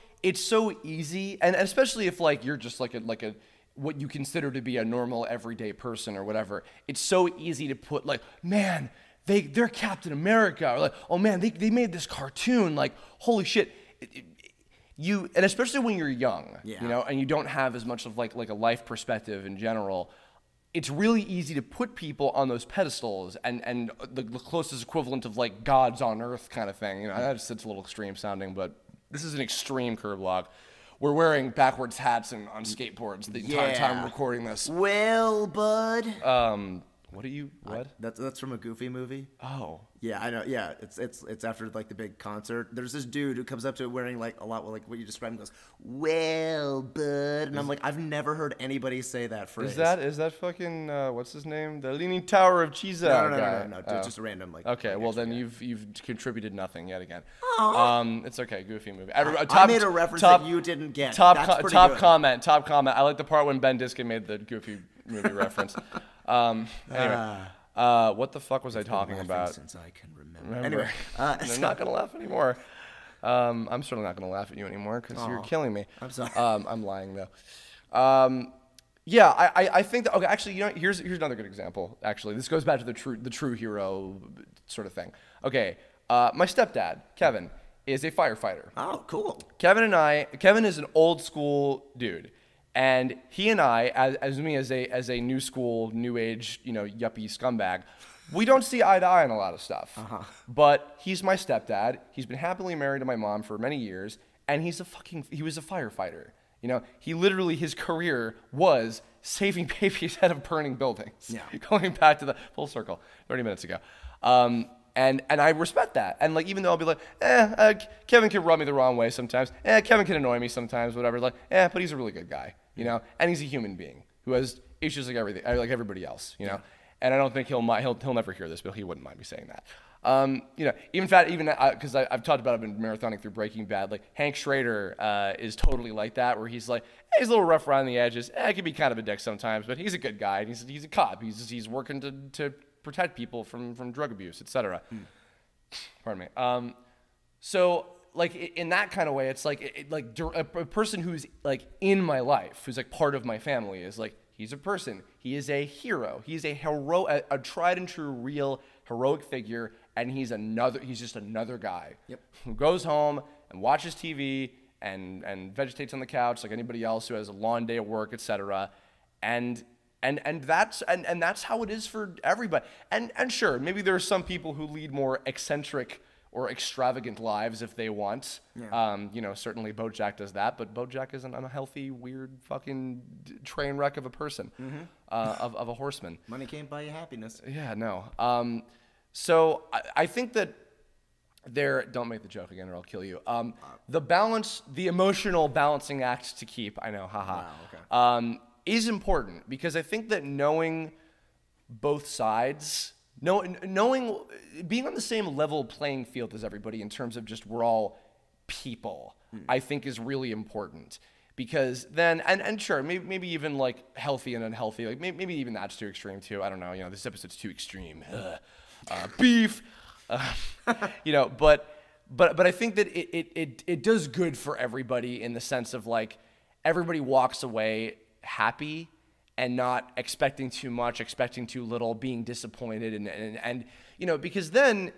easy, and especially if like you're just like a what you consider to be a normal everyday person or whatever. It's so easy to put like, man, they're Captain America, or like, oh man, they made this cartoon, like holy shit. And especially when you're young, Yeah. you know, and you don't have as much of like a life perspective in general, it's really easy to put people on those pedestals and the closest equivalent of like gods on earth kind of thing. You know, it's a little extreme sounding, but this is an extreme curve log. We're wearing backwards hats and on skateboards the entire time recording this. Well, bud. What? That's from a Goofy movie. Oh. Yeah, I know. Yeah, it's after like the big concert. There's this dude who comes up to it wearing like a lot like what you described and goes, "Well, bud," and I'm like, I've never heard anybody say that phrase. Is that fucking what's his name? The Leaning Tower of Cheesa guy. No. Just a random like. Okay, well then guy. you've contributed nothing yet again. Aw. It's okay. Goofy movie. I made a reference that you didn't get. That's pretty good. Comment. I like the part when Ben Diskin made the Goofy movie reference. Anyway, what the fuck was I talking about? Since I can remember. Anyway, I'm not gonna laugh anymore. I'm certainly not gonna laugh at you anymore because you're killing me. I'm sorry. I'm lying though. Yeah, I think that, okay, actually, you know, here's another good example. Actually, this goes back to the true hero sort of thing. Okay, my stepdad, Kevin, is a firefighter. Oh, cool. Kevin is an old school dude. And he and I, as a new school, new age, you know, yuppie scumbag, we don't see eye to eye on a lot of stuff. But he's my stepdad. He's been happily married to my mom for many years, and he was a firefighter. You know, he literally, his career was saving babies out of burning buildings. Yeah. Going back to the full circle, 30 minutes ago. And I respect that. And like, even though I'll be like, Kevin can rub me the wrong way sometimes. Kevin can annoy me sometimes, whatever. Like, but he's a really good guy, you know. And he's a human being who has issues like everybody else, you know. And I don't think he'll never hear this, but he wouldn't mind me saying that. You know, even because I've talked about, I've been marathoning through Breaking Bad. Like Hank Schrader is totally like that, where he's like, he's a little rough around the edges. He can be kind of a dick sometimes, but he's a good guy. And he's a cop. He's working to protect people from drug abuse, etc. Pardon me. So like in that kind of way, it's like a person who's like in my life, who's like part of my family, is like, he's a person. He is a hero. He's a tried and true, real heroic figure, and he's just another guy who goes home and watches TV and vegetates on the couch like anybody else who has a long day at work, etc. And that's how it is for everybody. And sure, maybe there are some people who lead more eccentric or extravagant lives if they want. You know, certainly Bojack does that, but Bojack is an unhealthy, weird, fucking train wreck of a person, of a horseman. Money can't buy you happiness. Yeah, no. So I think that don't make the joke again or I'll kill you. The emotional balancing act to keep, I know, haha. Wow, okay. Is important because I think that knowing both sides, knowing being on the same level playing field as everybody in terms of just we're all people, I think is really important. Because then, and sure, maybe even like healthy and unhealthy, like maybe even that's too extreme too. I don't know. You know, this episode's too extreme. Beef. You know, but I think that it does good for everybody in the sense of like everybody walks away happy and not expecting too much, expecting too little, being disappointed, and you know, because then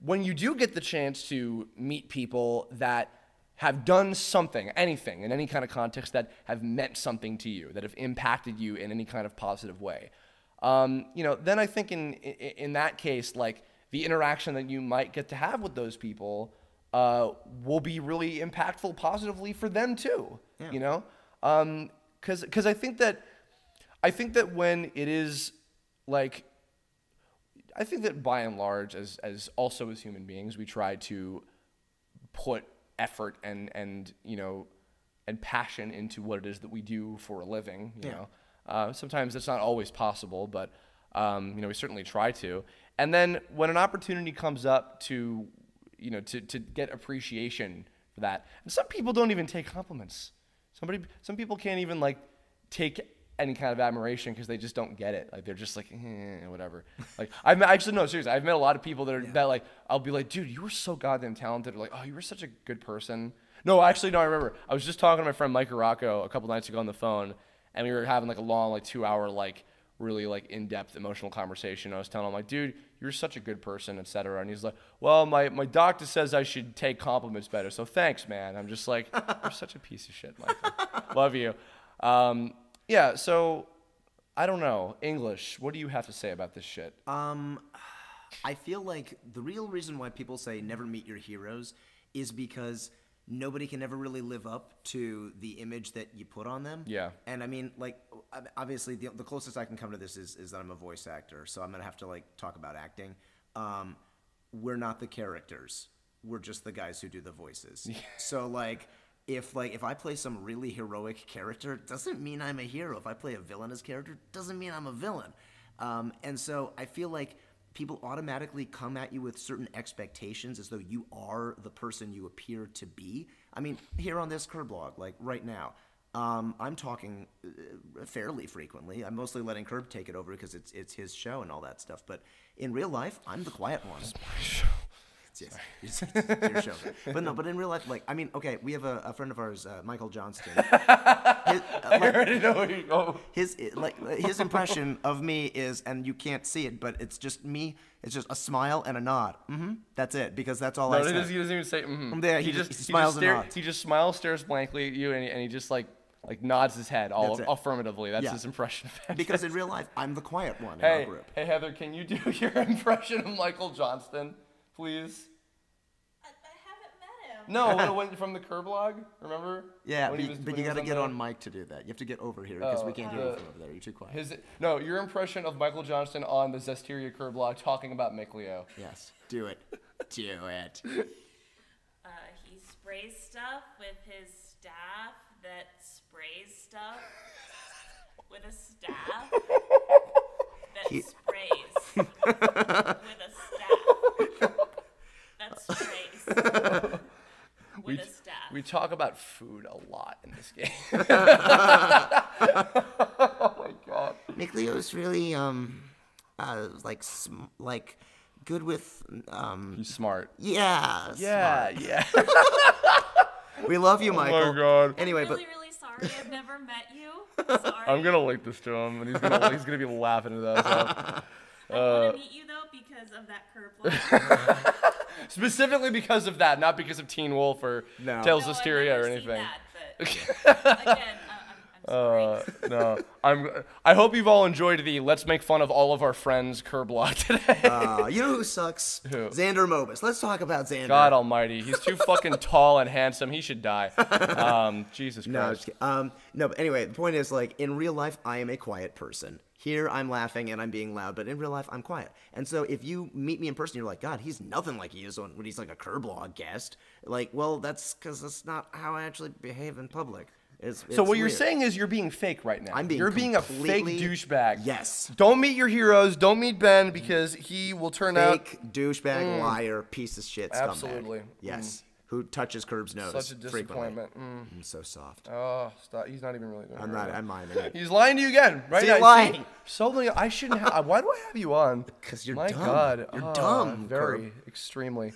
when you do get the chance to meet people that have done something, anything, in any kind of context that have meant something to you, that have impacted you in any kind of positive way, you know, then I think in that case, like the interaction that you might get to have with those people will be really impactful positively for them too. Yeah. You know, because I think that when it is like, I think that by and large, as human beings, we try to put effort and you know, and passion into what it is that we do for a living. You know, sometimes it's not always possible, but you know, we certainly try to. And then when an opportunity comes up to, you know, to get appreciation for that, and some people don't even take compliments. Some people can't even like take any kind of admiration because they just don't get it. Like they're just like whatever. Like actually no, seriously, I've met a lot of people that like I'll be like, dude, you were so goddamn talented. Or like, oh, you were such a good person. No, actually no, I remember. I was just talking to my friend Mike Aracco a couple nights ago on the phone, and we were having like a long like 2-hour like really like in-depth emotional conversation. I was telling him like, dude, you're such a good person, etc. And he's like, well, my doctor says I should take compliments better, so thanks, man. I'm just like, you're such a piece of shit, Michael. Love you. Yeah, so I don't know. English, what do you have to say about this shit? I feel like the real reason why people say never meet your heroes is because nobody can ever really live up to the image that you put on them. Yeah. And I mean, like, obviously, the closest I can come to this is that I'm a voice actor, so I'm gonna have to like talk about acting. We're not the characters; we're just the guys who do the voices. So like, if I play some really heroic character, it doesn't mean I'm a hero. If I play a villainous character, it doesn't mean I'm a villain. And so I feel like people automatically come at you with certain expectations as though you are the person you appear to be. I mean, here on this Curblog, like right now, I'm talking fairly frequently. I'm mostly letting Curb take it over because it's his show and all that stuff. But in real life, I'm the quiet one. It's my show. It's your show. But in real life, like, I mean, okay, we have a friend of ours, Michael Johnston. I already know where you go. His impression of me is, and you can't see it, but it's just me. It's just a smile and a nod. That's it, because that's all I say. He doesn't even say Yeah, he just smiles and nods. He just smiles, stares blankly at you, and he just like nods his head all affirmatively. That's his impression of him. Because in real life, I'm the quiet one in our group. Hey, Heather, can you do your impression of Michael Johnston, please? I haven't met him. No, when from the Curblog, remember? Yeah, but you got to get on mic to do that. You have to get over here because we can't hear you from over there. You're too quiet. Your impression of Michael Johnston on the Zestiria Curblog talking about Mick Leo. Yes, do it. Do it. He sprays stuff with his staff that sprays stuff with a staff that sprays with a staff that sprays with a staff. We talk about food a lot in this game. Oh my god. Mick Leo's really like good with He's smart. Yeah. Yeah. We love you, Michael. Oh my god. Anyway, I'm really sorry I've never met you. Sorry. I'm gonna link this to him, and he's gonna be laughing at that. I want to meet you though because of that Curb. Specifically because of that, not because of Teen Wolf or Tales of Hysteria or anything. That, again, I'm sorry. No, I hope you've all enjoyed the "Let's make fun of all of our friends" Curblog today. You know who sucks? Who? Xander Mobus. Let's talk about Xander. God Almighty, he's too fucking tall and handsome. He should die. Jesus Christ. No, but anyway, the point is, like, in real life, I am a quiet person. Here, I'm laughing and I'm being loud, but in real life, I'm quiet. And so if you meet me in person, you're like, God, he's nothing like he is when he's like a Curblog guest. Like, well, that's because that's not how I actually behave in public. So what you're saying is you're being fake right now. You're being a fake douchebag. Yes. Don't meet your heroes. Don't meet Ben because he will turn out fake douchebag, liar, piece of shit, scumbag. Absolutely. Yes. Who touches Curb's nose? Such a disappointment. I'm so soft. Oh, stop. He's not even really doing it. I'm miming it. He's lying to you again, right now. He's lying. I shouldn't have. Why do I have you on? Because you're My dumb. God. You're dumb. Very. Curb. Extremely.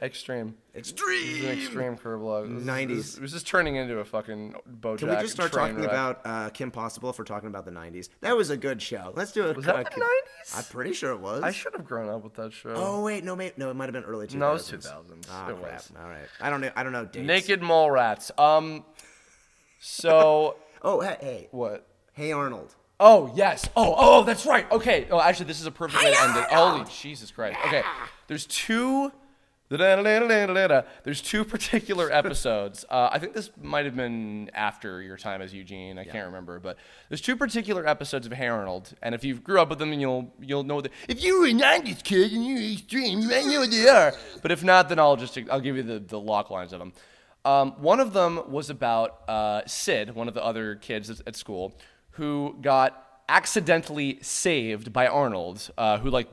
Extreme. Extreme. This is an extreme Curblog. 90s. This is turning into a fucking BoJack. Can we just start train talking wreck. about Kim Possible if we're talking about the 90s? That was a good show. Let's do it. Was that the 90s? I'm pretty sure it was. I should have grown up with that show. Oh wait, no, it might have been early 2000s. No, it was 2000s. Ah, It crap. was. All right. I don't know dates. Naked Mole Rats. So. Oh, hey. What? Hey Arnold. Oh, yes. Oh, that's right. Okay. Oh, actually, this is a perfect way to end it. Holy Jesus Christ. Okay. There's two particular episodes. I think this might have been after your time as Eugene. I can't remember, but there's two particular episodes of Hey Arnold, and if you grew up with them, you'll know that. If you were a 90s kid and you're extreme, you might know what they are. But if not, then I'll give you the lock lines of them. One of them was about Sid, one of the other kids at school, who got accidentally saved by Arnold, who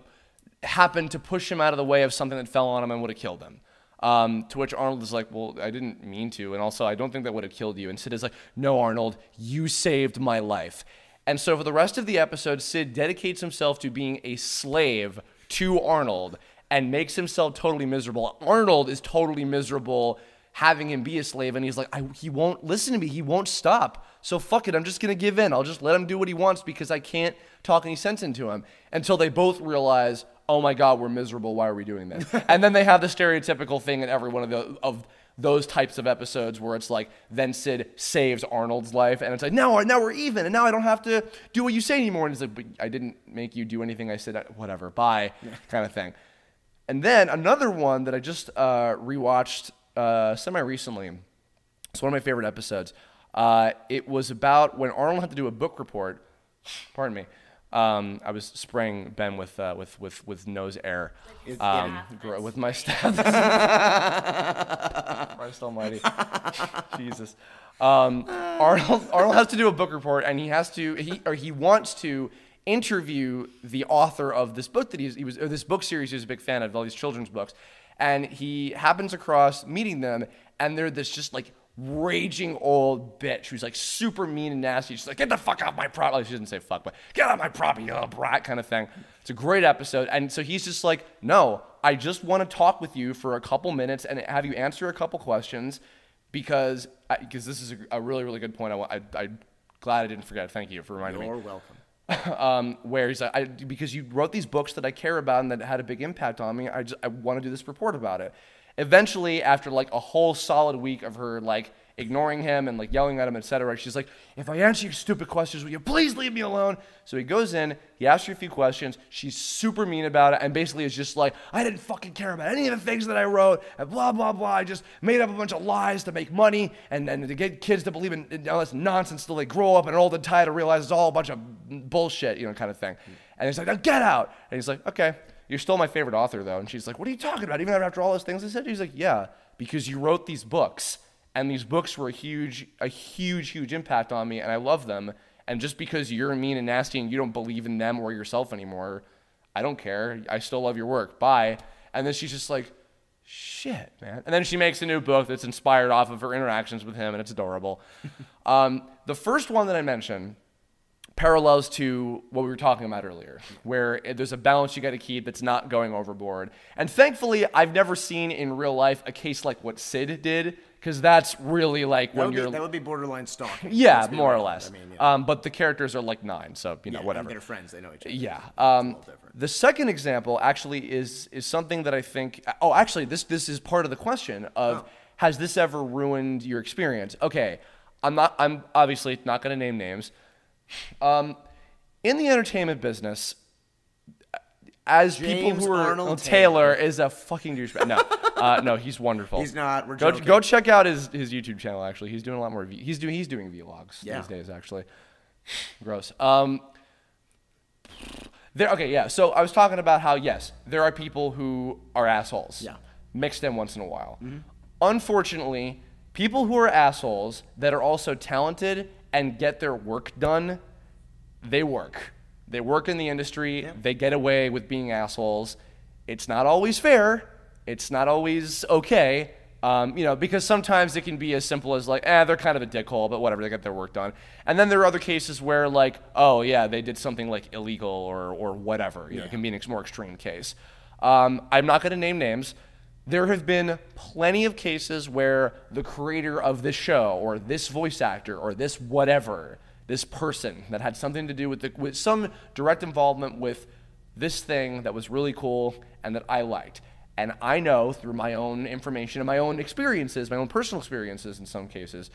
happened to push him out of the way of something that fell on him and would have killed him. To which Arnold is like, well, I didn't mean to, and also I don't think that would have killed you. And Sid is like, no, Arnold, you saved my life. And so for the rest of the episode, Sid dedicates himself to being a slave to Arnold and makes himself totally miserable. Arnold is totally miserable having him be a slave, and he's like, he won't listen to me. He won't stop. So fuck it. I'm just going to give in. I'll just let him do what he wants because I can't talk any sense into him. Until they both realize, oh my God, we're miserable. Why are we doing this? And then they have the stereotypical thing in every one of those types of episodes where it's like, then Sid saves Arnold's life, and it's like, now we're even, and now I don't have to do what you say anymore. And he's like, but I didn't make you do anything I said, whatever, bye, kind of thing. And then another one that I just rewatched semi-recently, it's one of my favorite episodes. It was about when Arnold had to do a book report, pardon me, I was spraying Ben with nose air, with my staff. Christ Almighty, Jesus. Arnold has to do a book report, and he wants to interview the author of this book that this book series he was a big fan of, all these children's books, and he happens across meeting them, and they're this just like raging old bitch who's like super mean and nasty. She's like, get the fuck out of my property. Like, she doesn't say fuck, but get out of my property, you little brat, kind of thing. It's a great episode. And so he's just like, no, I just want to talk with you for a couple minutes and have you answer a couple questions because this is a really, really good point. I'm glad I didn't forget. Thank you for reminding me. You're welcome. Where he's like, because you wrote these books that I care about and that had a big impact on me, I want to do this report about it. Eventually, after like a whole solid week of her like ignoring him and like yelling at him, etc., she's like, if I answer your stupid questions, will you please leave me alone? So he goes in, he asks her a few questions, she's super mean about it, and basically is just like, I didn't fucking care about any of the things that I wrote, and blah, blah, blah. I just made up a bunch of lies to make money and to get kids to believe in all this nonsense till they grow up and old and tired to realize it's all a bunch of bullshit, kind of thing. And he's like, now get out. And he's like, okay. You're still my favorite author, though. And she's like, what are you talking about? Even after all those things I said? He's like, yeah, because you wrote these books. And these books were a huge impact on me, and I love them. And just because you're mean and nasty and you don't believe in them or yourself anymore, I don't care. I still love your work. Bye. And then she's just like, shit, man. And then she makes a new book that's inspired off of her interactions with him, and it's adorable. The first one that I mentioned parallels to what we were talking about earlier, where there's a balance you got to keep that's not going overboard. And thankfully, I've never seen in real life a case like what Sid did, because that's really like when that would be borderline stalking. Yeah, more or less. I mean, yeah. But the characters are like 9, so whatever. And they're friends; they know each other. Yeah. The second example actually is something that I think. Oh, actually, this is part of the question of has this ever ruined your experience? Okay, I'm obviously not going to name names. In the entertainment business, as James people who are Arnold Taylor is a fucking douchebag. No, he's wonderful. He's not. We're joking. Go check out his YouTube channel. Actually, he's doing a lot more. He's doing vlogs these days. Actually, gross. So I was talking about how yes, there are people who are assholes. Yeah. Mixed in once in a while. Mm-hmm. Unfortunately, people who are assholes that are also talented and get their work done, they work. They work in the industry. Yeah. They get away with being assholes. It's not always fair. It's not always okay. Because sometimes it can be as simple as like, they're kind of a dickhole, but whatever, they get their work done. And then there are other cases where like, oh yeah, they did something like illegal or whatever. It can be a more extreme case. I'm not going to name names. There have been plenty of cases where the creator of this show or this voice actor or this whatever, this person that had something to do with some direct involvement with this thing that was really cool and that I liked. And I know through my own information and my own experiences, my own personal experiences in some cases,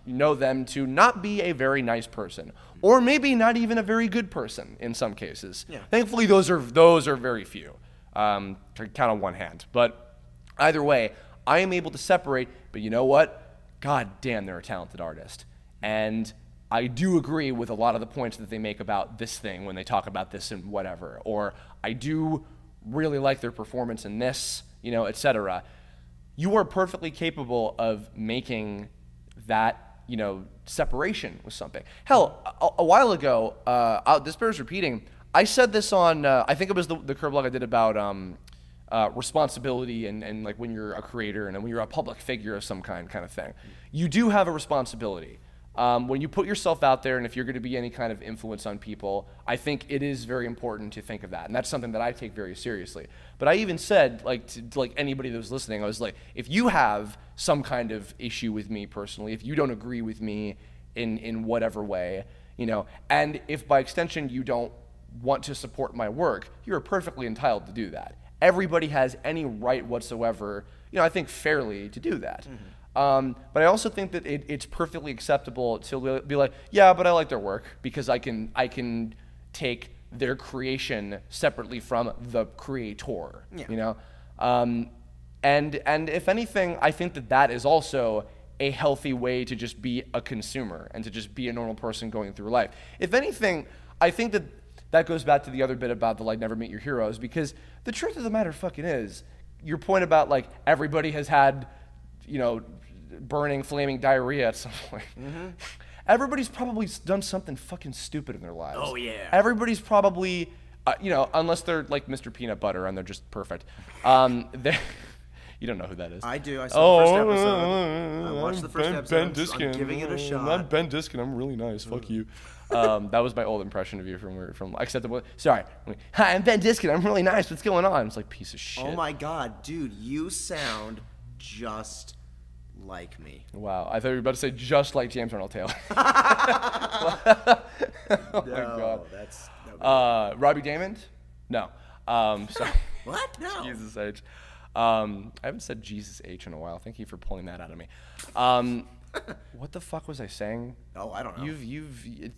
know them to not be a very nice person, or maybe not even a very good person in some cases. Yeah. Thankfully, those are very few. To count on one hand. But either way, I am able to separate, but you know what? God damn, they're a talented artist. And I do agree with a lot of the points that they make about this thing when they talk about this and whatever. Or I do really like their performance in this, etc. You are perfectly capable of making that, separation with something. Hell, a while ago, this bears repeating, I said this on, I think it was the Curb blog I did about responsibility and like when you're a creator and when you're a public figure of some kind of thing. You do have a responsibility. when you put yourself out there, and if you're going to be any kind of influence on people, I think it is very important to think of that, and that's something that I take very seriously. But I even said, like, to like anybody that was listening, I was like, if you have some kind of issue with me personally, if you don't agree with me in whatever way, you know, and if by extension you don't want to support my work, you're perfectly entitled to do that. Everybody has any right whatsoever, you know, I think fairly to do that. But I also think that it's perfectly acceptable to be like, yeah, but I like their work because I can take their creation separately from the creator, you know? And if anything, I think that is also a healthy way to just be a consumer and to just be a normal person going through life. If anything, I think that goes back to the other bit about the like never meet your heroes, because the truth of the matter fucking is, your point about like everybody has had, you know, burning, flaming diarrhea at some point. Everybody's probably done something fucking stupid in their lives. Oh, yeah. Everybody's probably, you know, unless they're like Mr. Peanut Butter and they're just perfect. You don't know who that is. I do. I saw the first episode. I watched the first Ben episode. Diskin. I'm giving it a shot. I'm Ben Diskin. I'm really nice. Fuck you. That was my old impression of you from Acceptable. Sorry. Hi, I'm Ben Diskin. I'm really nice. What's going on? It's like, piece of shit. Oh my god, dude, you sound just like me. Wow. I thought you were about to say just like James Arnold Taylor. Oh my god. That's Robbie Damon? No. Sorry. what? No. Jesus H. I haven't said Jesus H in a while. Thank you for pulling that out of me. What the fuck was I saying? Oh, I don't know.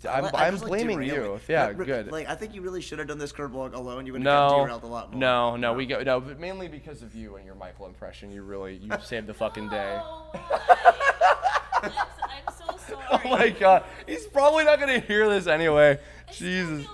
I'm blaming you. Yeah, good. Like, I think you really should have done this curve blog alone. You would have gotten derailed a lot more. No, but mainly because of you and your Michael impression. You saved the fucking day. I'm so sorry. Oh my god, he's probably not gonna hear this anyway. Jesus.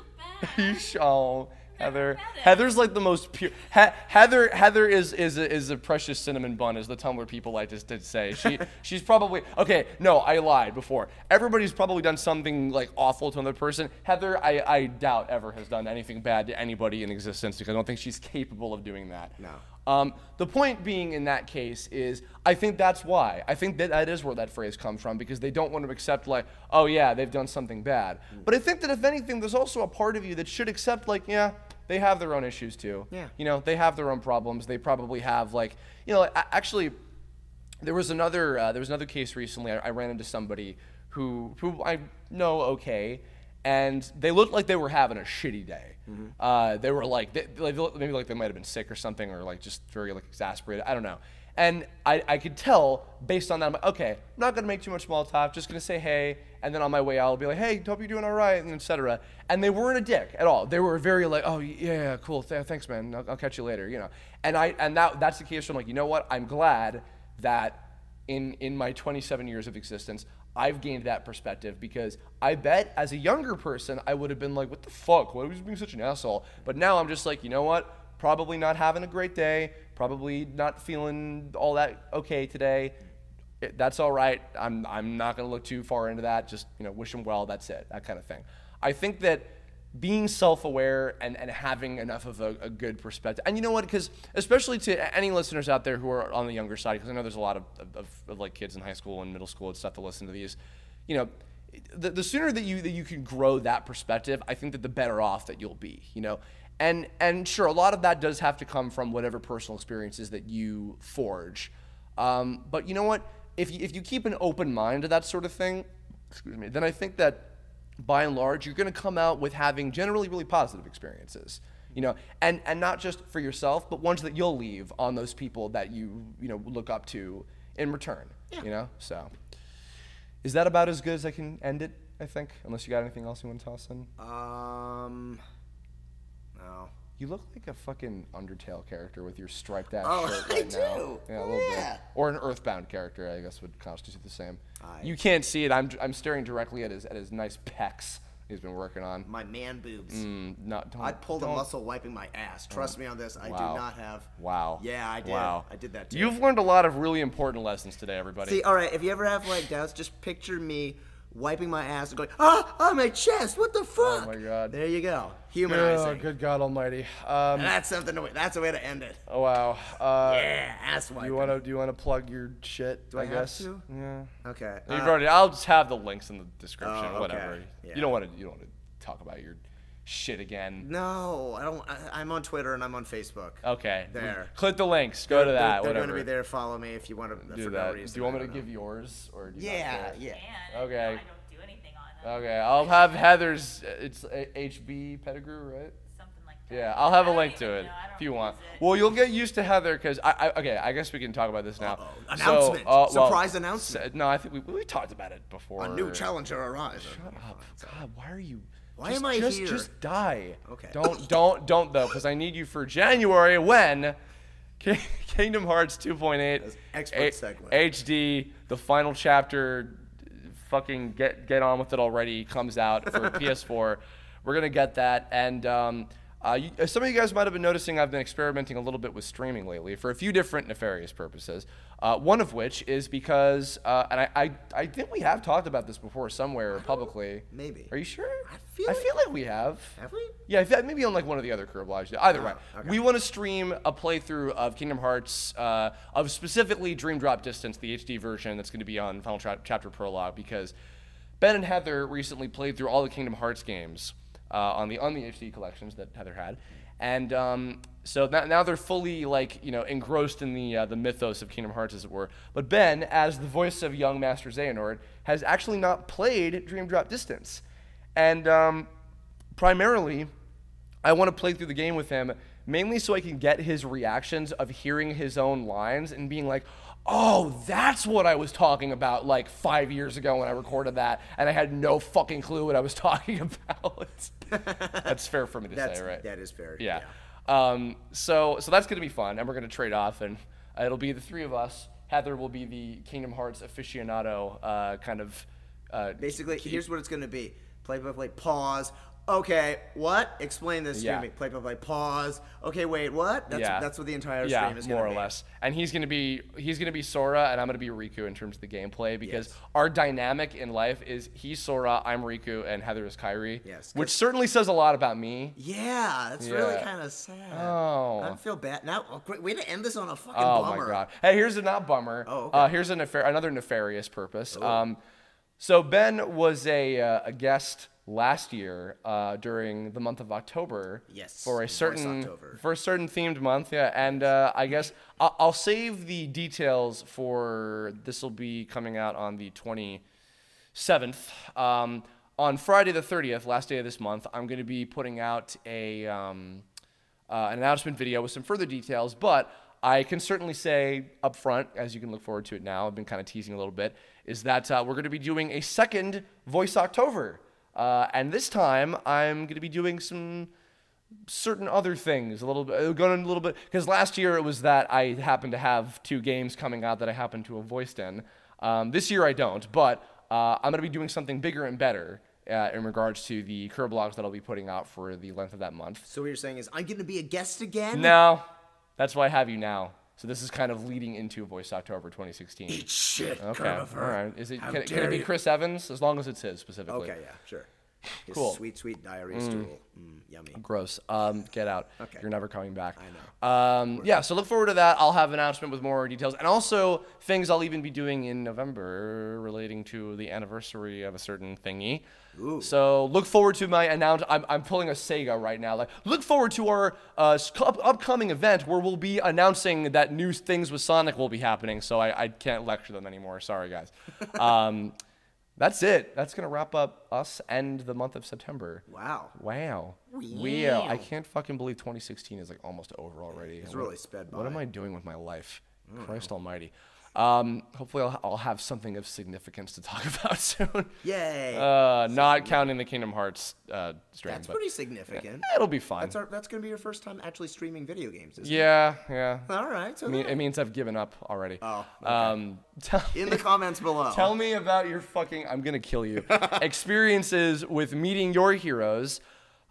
Feel bad. Heather's like the most pure. Heather is a precious cinnamon bun, as the Tumblr people like to say. She's probably okay. No, I lied before. Everybody's probably done something like awful to another person. Heather, I doubt ever has done anything bad to anybody in existence, because I don't think she's capable of doing that. No. The point being in that case is, I think that's why. I think that is where that phrase comes from, because they don't want to accept like, oh yeah, they've done something bad. But I think that if anything, there's also a part of you that should accept like, yeah, they have their own issues too. Yeah. You know, they have their own problems. They probably have like, you know, actually, there was another case recently. I ran into somebody who I know okay, and they looked like they were having a shitty day. They were like, maybe like they might have been sick or something, or like just very like exasperated. I don't know. And I could tell based on that, I'm like, okay, I'm not gonna make too much small talk, just gonna say hey, and then on my way out I'll be like, hey, hope you're doing all right, and etc. And they weren't a dick at all. They were very like, oh yeah, cool, thanks man, I'll catch you later, you know. And that's the case where I'm like, you know what, I'm glad that in my 27 years of existence, I've gained that perspective, because I bet as a younger person I would have been like, what the fuck, why was he being such an asshole? But now I'm just like, you know what? Probably not having a great day, probably not feeling all that okay today. That's all right. I'm not going to look too far into that. Just, you know, wish him well. That's it. That kind of thing. I think that being self-aware and having enough of a good perspective, and you know what? Because especially to any listeners out there who are on the younger side, because I know there's a lot of like kids in high school and middle school and stuff to listen to these, you know. The sooner that you can grow that perspective, I think that the better off that you'll be, you know. And sure, a lot of that does have to come from whatever personal experiences that you forge. But you know what? If you keep an open mind to that sort of thing, then I think that by and large you're going to come out with having generally really positive experiences, you know, and not just for yourself, but ones that you'll leave on those people that you know look up to in return. Yeah. You know, so is that about as good as I can end it? I think, unless you got anything else you want to toss in. No. You look like a fucking Undertale character with your striped ass shirt I right do. now. Yeah, a little bit. Or an Earthbound character, I guess, would constitute the same. You can't see it. I'm staring directly at his nice pecs he's been working on. My man boobs. I pulled a muscle wiping my ass. Trust me on this. I do not have. Wow. Yeah, I did. Wow. I did that too. You've learned a lot of really important lessons today, everybody. See, all right. If you ever have like doubts, just picture me wiping my ass and going, ah, my chest, what the fuck? Oh my God. There you go. Oh, Humanizing. good God Almighty. That's a way to end it. Oh wow. Yeah, ass wiping. Do you wanna plug your shit? Do I have guess. to? Yeah. Okay. You've already. I'll just have the links in the description. Oh, okay. Whatever. Yeah. You don't want to talk about your shit again. No, I don't. I'm on Twitter and I'm on Facebook. Okay. There. Click the links. Go to that. They're whatever. going to be there. Follow me if you want to. Do for that. no reason. Do you want I me to don't give yours or? Do you know. not Yeah, care? yeah. Man, Okay. I don't do anything on them. Okay. I'll have Heather's. It's HB Pettigrew, right? Something like that. Yeah, I'll have a I don't link even to it know. I don't if you want. use it. Well, you'll get used to Heather because I guess we can talk about this now. Uh-oh. Announcement. Surprise announcement. No, I think we talked about it before. A new challenger arrives. Shut up. God, why are you? Why am I here? Just die. Okay. Don't though, because I need you for January when Kingdom Hearts 2.8 expert segue. HD, the final chapter, fucking get on with it already, comes out for PS4. We're gonna get that, and some of you guys might have been noticing I've been experimenting a little bit with streaming lately for a few different nefarious purposes. One of which is because, and I think we have talked about this before somewhere publicly. Maybe. Are you sure? I feel like we have. Have we? Yeah, maybe on like one of the other curb blogs. Either way, okay. we want to stream a playthrough of Kingdom Hearts, of specifically Dream Drop Distance, the HD version that's going to be on Final Chapter Prologue, because Ben and Heather recently played through all the Kingdom Hearts games on the HD collections that Heather had, and so now they're fully engrossed in the mythos of Kingdom Hearts, as it were. But Ben, as the voice of young Master Xehanort, has actually not played Dream Drop Distance, and primarily, I want to play through the game with him mainly so I can get his reactions of hearing his own lines and being like, oh, that's what I was talking about like 5 years ago when I recorded that, and I had no fucking clue what I was talking about. That's fair for me to say, right? That is fair. Yeah. So that's going to be fun, and we're going to trade off, and it'll be the three of us. Heather will be the Kingdom Hearts aficionado, kind of. Basically, here's what it's going to be. Play, pause. Okay, what? Explain this to me. Play, pause. Okay, wait, what? That's what the entire stream is going to be. More or less. And he's gonna be Sora, and I'm gonna be Riku in terms of the gameplay, because our dynamic in life is he's Sora, I'm Riku, and Heather is Kairi. Yes. Which certainly says a lot about me. Yeah, that's really kind of sad. Oh. I feel bad. Now, way to end this on a fucking Oh bummer. my god. Hey, here's a not bummer. Oh, okay. Here's another nefarious purpose. Oh. So Ben was a guest last year during the month of October. Yes, For a Voice certain October. themed month, yeah. And I guess I'll save the details for this. Will be coming out on the 27th. On Friday the 30th, last day of this month, I'm going to be putting out an announcement video with some further details, but I can certainly say up front, as you can look forward to it now, I've been kind of teasing a little bit, is that we're going to be doing a second Voice October. And this time, I'm going to be doing some certain other things, going a little bit, because last year it was that I happened to have 2 games coming out that I happened to have voiced in. This year I don't, but I'm going to be doing something bigger and better in regards to the curb blogs that I'll be putting out for the length of that month. So what you're saying is, I'm going to be a guest again? No, that's why I have you now. So this is kind of leading into Voice October 2016. Eat shit, Okay, Curvifer. all right. Can it dare be you. Chris Evans, as long as it's his specifically? Okay, yeah, sure. His Cool. Sweet, sweet diarrhea stool. Yummy. Gross. Get out. Okay. You're never coming back. I know. Yeah, so look forward to that. I'll have an announcement with more details, and also things I'll even be doing in November relating to the anniversary of a certain thingy. Ooh. So look forward to my announcement. I'm pulling a Sega right now. Like, look forward to our upcoming event where we'll be announcing that new things with Sonic will be happening. So I can't lecture them anymore. Sorry, guys. That's it. That's going to wrap up us and the month of September. Wow. Wow. I can't fucking believe 2016 is like almost over already. It's really sped by. What am I doing with my life? Christ almighty. Hopefully I'll have something of significance to talk about soon. Yay. Not counting the Kingdom Hearts stream. That's but pretty significant. it'll be fun. That's going to be your first time actually streaming video games, isn't Yeah. it? All right. So It means I've given up already. Oh, okay. In the comments below. Tell me about your fucking, I'm gonna kill you, experiences with meeting your heroes.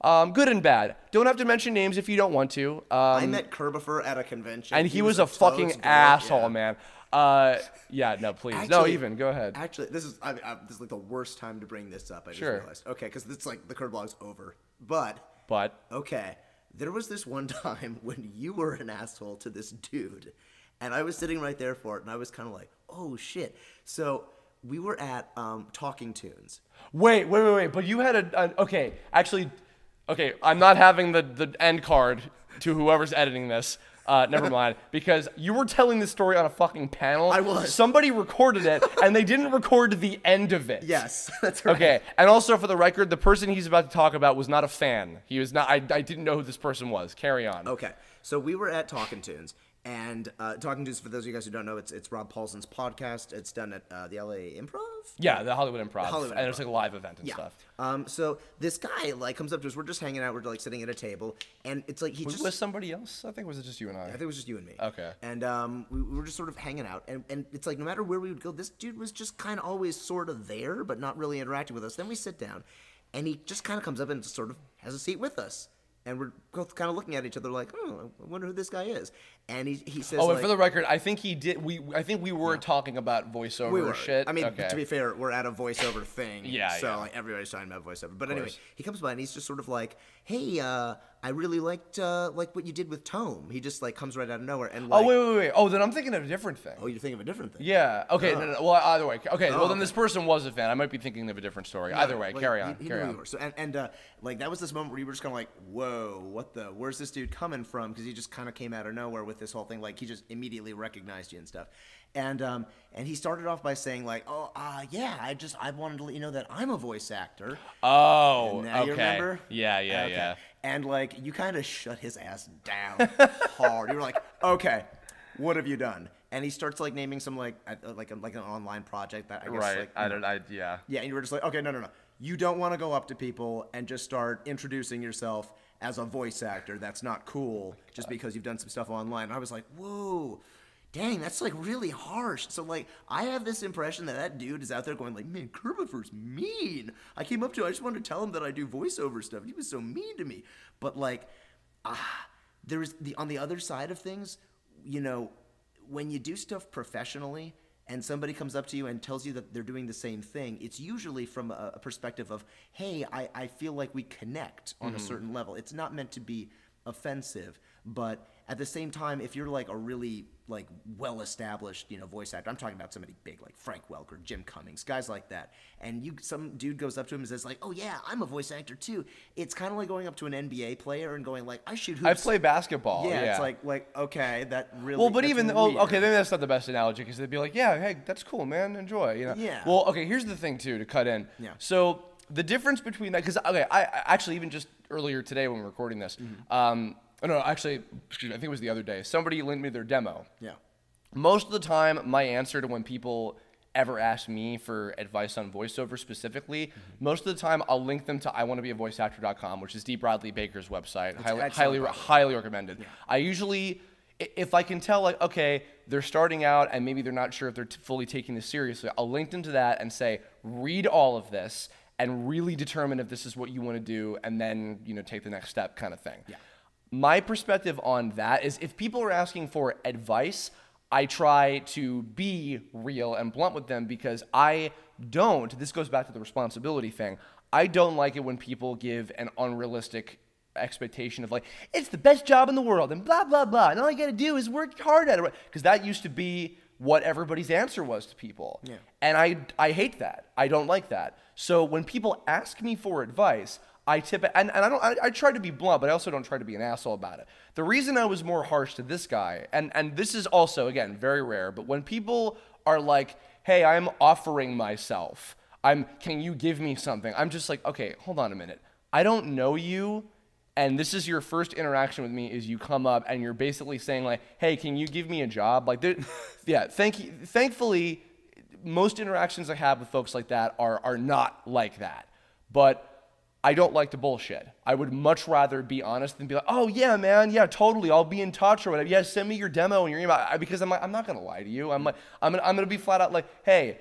Good and bad. Don't have to mention names if you don't want to. I met Curbifer at a convention. And he was a fucking totes bro. asshole, Yeah. man. Yeah, no, please. No, go ahead. Actually, this is like the worst time to bring this up. I just Sure. realized. Okay, because it's like the curb blog's over. But okay, there was this one time when you were an asshole to this dude, and I was sitting right there for it, and I was kind of like, oh shit. So we were at Talking Tunes. Wait. But you had okay. Actually, okay. I'm not having the end card to whoever's editing this. Never mind, because you were telling this story on a fucking panel. I was. Somebody recorded it, and they didn't record the end of it. Yes, that's right. Okay, and also for the record, the person he's about to talk about was not a fan. He was not. I didn't know who this person was. Carry on. Okay, so we were at Talking Tunes, and Talking Tunes, for those of you guys who don't know, it's Rob Paulson's podcast. It's done at the LA Improv. Yeah, the Hollywood Improv. Hollywood and Improv. it's like a live event and stuff. So this guy like comes up to us. We're just hanging out. We're like sitting at a table, and it's like Was somebody else? I think was it just you and I? I think it was just you and me. Okay. And we were just sort of hanging out, and it's like no matter where we would go, this dude was just kind of always sort of there, but not really interacting with us. Then we sit down, and he just kind of comes up and just sort of has a seat with us. And we're both kind of looking at each other like, oh, I wonder who this guy is. And he says, Oh, and like, for the record, I think he did. I think we were talking about voiceover we were. shit. I mean, okay. to be fair, we're at a voiceover thing. So Yeah. like everybody's talking about voiceover. But anyway, course. he comes by and he's just sort of like, hey, I really liked what you did with Tome. He just like comes right out of nowhere and like, Oh, wait. Oh, then I'm thinking of a different thing. oh, you're thinking of a different thing. Yeah. Okay. No. Well, either way. Okay. Well, then okay. this person was a fan. I might be thinking of a different story. Either way, Like, carry on. He Carry knew on. we were. So and like that was this moment where you were just kind of like, whoa, where's this dude coming from? Because he just kind of came out of nowhere with this whole thing. Like he just immediately recognized you and stuff. And he started off by saying like, oh, yeah, I wanted to let you know that I'm a voice actor. Oh, Now okay. you remember? Yeah. Okay. And like you kind of shut his ass down hard. You were like, okay, what have you done? And he starts like naming some like an online project that I guess Right. like Yeah. yeah, and you were just like, okay, no. You don't want to go up to people and just start introducing yourself as a voice actor. That's not cool just because you've done some stuff online. And I was like, whoa, dang, that's like really harsh. So like, I have this impression that dude is out there going like, man, Kerbifer's mean. I came up to him, I just wanted to tell him that I do voiceover stuff. He was so mean to me. But like, there's on the other side of things, you know, when you do stuff professionally and somebody comes up to you and tells you that they're doing the same thing, it's usually from a perspective of, hey, I feel like we connect on a certain level. It's not meant to be offensive, but at the same time, if you're like a really like well-established, you know, voice actor, I'm talking about somebody big like Frank Welker, Jim Cummings, guys like that, and some dude goes up to him and says like, oh yeah, I'm a voice actor too. It's kind of like going up to an NBA player and going like, I shoot hoops. I play basketball. Yeah, it's like okay, that really. Well, but that's even weird. okay, maybe that's not the best analogy because they'd be like, yeah, hey, that's cool, man, enjoy. You know. Yeah. Well, okay, here's the thing too to cut in. Yeah. So the difference between that, because okay, I actually even just earlier today when we were recording this, no, actually, excuse me, I think it was the other day. Somebody linked me their demo. Yeah. Most of the time, my answer to when people ever ask me for advice on voiceover specifically, most of the time I'll link them to iwanttobeavoiceactor.com, which is Dee Bradley Baker's website. Highly recommended. Yeah. I usually, if I can tell, like, okay, they're starting out and maybe they're not sure if they're fully taking this seriously, I'll link them to that and say, read all of this and really determine if this is what you want to do and then, you know, take the next step kind of thing. Yeah. My perspective on that is if people are asking for advice, I try to be real and blunt with them because this goes back to the responsibility thing. I don't like it when people give an unrealistic expectation of like, it's the best job in the world and blah, blah, blah. And all you got to do is work hard at it. Because that used to be what everybody's answer was to people. Yeah. And I hate that. I don't like that. So when people ask me for advice, I tip it, and I try to be blunt, but I also don't try to be an asshole about it. The reason I was more harsh to this guy, and this is also, again, very rare, but when people are like, hey, I'm offering myself, can you give me something? I'm just like, okay, hold on a minute. I don't know you, and this is your first interaction with me is you come up and you're basically saying like, hey, can you give me a job? Like, yeah, thankfully, most interactions I have with folks like that are not like that, but I don't like to bullshit. I would much rather be honest than be like, oh yeah, man, yeah, totally, I'll be in touch or whatever. Yeah, send me your demo and your email. Because I'm not gonna lie to you. I'm gonna be flat out like, hey,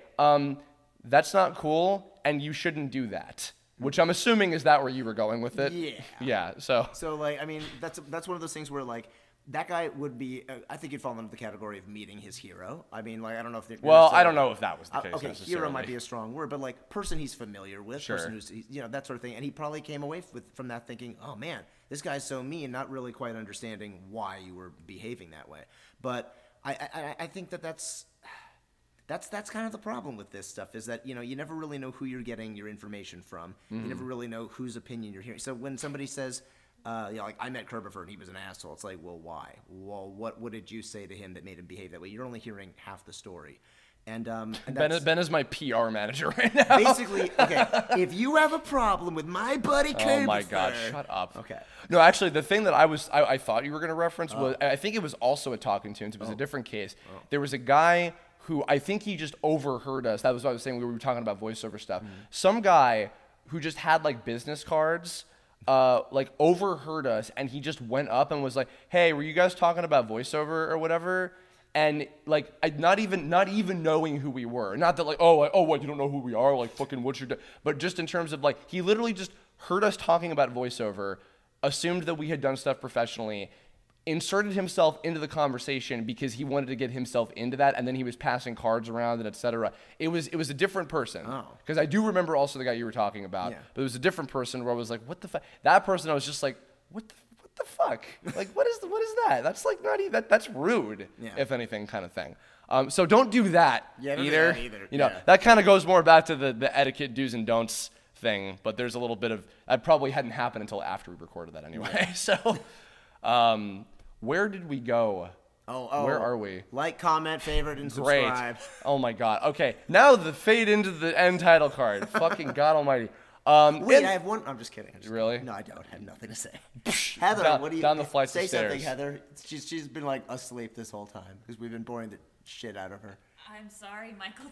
that's not cool, and you shouldn't do that. Which I'm assuming is that where you were going with it. Yeah. Yeah. So like, I mean, that's one of those things where like, that guy would be. I think you'd fall into the category of meeting his hero. I mean, like I don't know if. Well, I don't know if that was the case. Okay, hero might be a strong word, but like person he's familiar with, person who's that sort of thing, and he probably came away from that thinking, oh man, this guy's so mean, not really quite understanding why you were behaving that way. But I think that's kind of the problem with this stuff is that you never really know who you're getting your information from. You never really know whose opinion you're hearing. So when somebody says, like I met Kerber and he was an asshole, it's like, well, why? Well, what did you say to him that made him behave that way? You're only hearing half the story. And Ben is my PR manager right now. Basically, okay, if you have a problem with my buddy Kerber. Oh my God, shut up. Okay. No, actually, the thing that I thought you were going to reference was, I think it was also a Talking Tunes. It was a different case. There was a guy who I think he just overheard us. That was what I was saying. We were talking about voiceover stuff. Some guy who just had like business cards, like overheard us, and he just went up and was like, "Hey, were you guys talking about voiceover or whatever?" And like, not even knowing who we were. Not that like, what, you don't know who we are? Like, fucking, what's your? But just in terms of like, he literally just heard us talking about voiceover, assumed that we had done stuff professionally, inserted himself into the conversation because he wanted to get himself into that, and then he was passing cards around and etc. It was a different person. Because I do remember also the guy you were talking about, but it was a different person where I was like, what the fuck? That person, I was just like, what the fuck? Like, what is that? That's like not even that's rude, if anything, kind of thing. So don't do that either. You know, that kind of goes more back to the etiquette do's and don'ts thing. But there's a little bit of that probably hadn't happened until after we recorded that anyway. So, where did we go? Where are we? Like, comment, favorite, and subscribe. Great. Oh my God. Okay, now the fade into the end title card. Fucking God Almighty. Wait, I have one. I'm just kidding. Really? No, I don't. I have nothing to say. Heather, what do you down the flights say? Of stairs. Something, Heather. She's been like asleep this whole time because we've been boring the shit out of her. I'm sorry, Michael.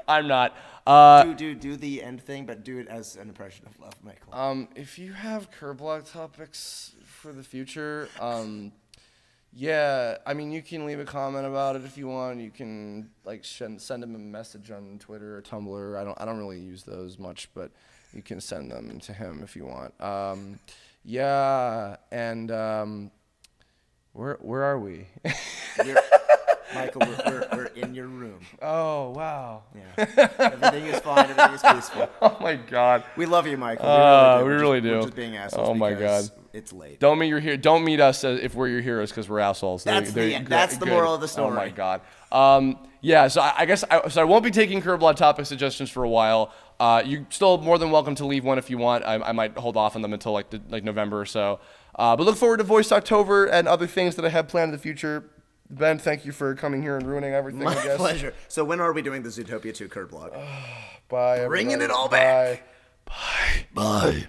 I'm not. Do the end thing, but do it as an impression of love, Michael. If you have Curblog topics for the future, yeah, I mean, you can leave a comment about it if you want. You can like send him a message on Twitter or Tumblr. I don't really use those much, but you can send them to him if you want. Yeah, and where are we? Michael, we're in your room. Oh wow. Yeah. Everything is fine. Everything is peaceful. Oh my God. We love you, Michael. We really do. We're just being assholes. Oh my God. It's late. Don't meet us if we're your heroes because we're assholes. That's the moral of the story. Oh my God. Yeah. So I guess I won't be taking Curblog topic suggestions for a while. You still more than welcome to leave one if you want. I might hold off on them until like November or so. But look forward to Voice October and other things that I have planned in the future. Ben, thank you for coming here and ruining everything. My I guess. pleasure. So when are we doing the Zootopia 2 Curblog? Bye. Bringing everybody. it all back. Bye. Bye.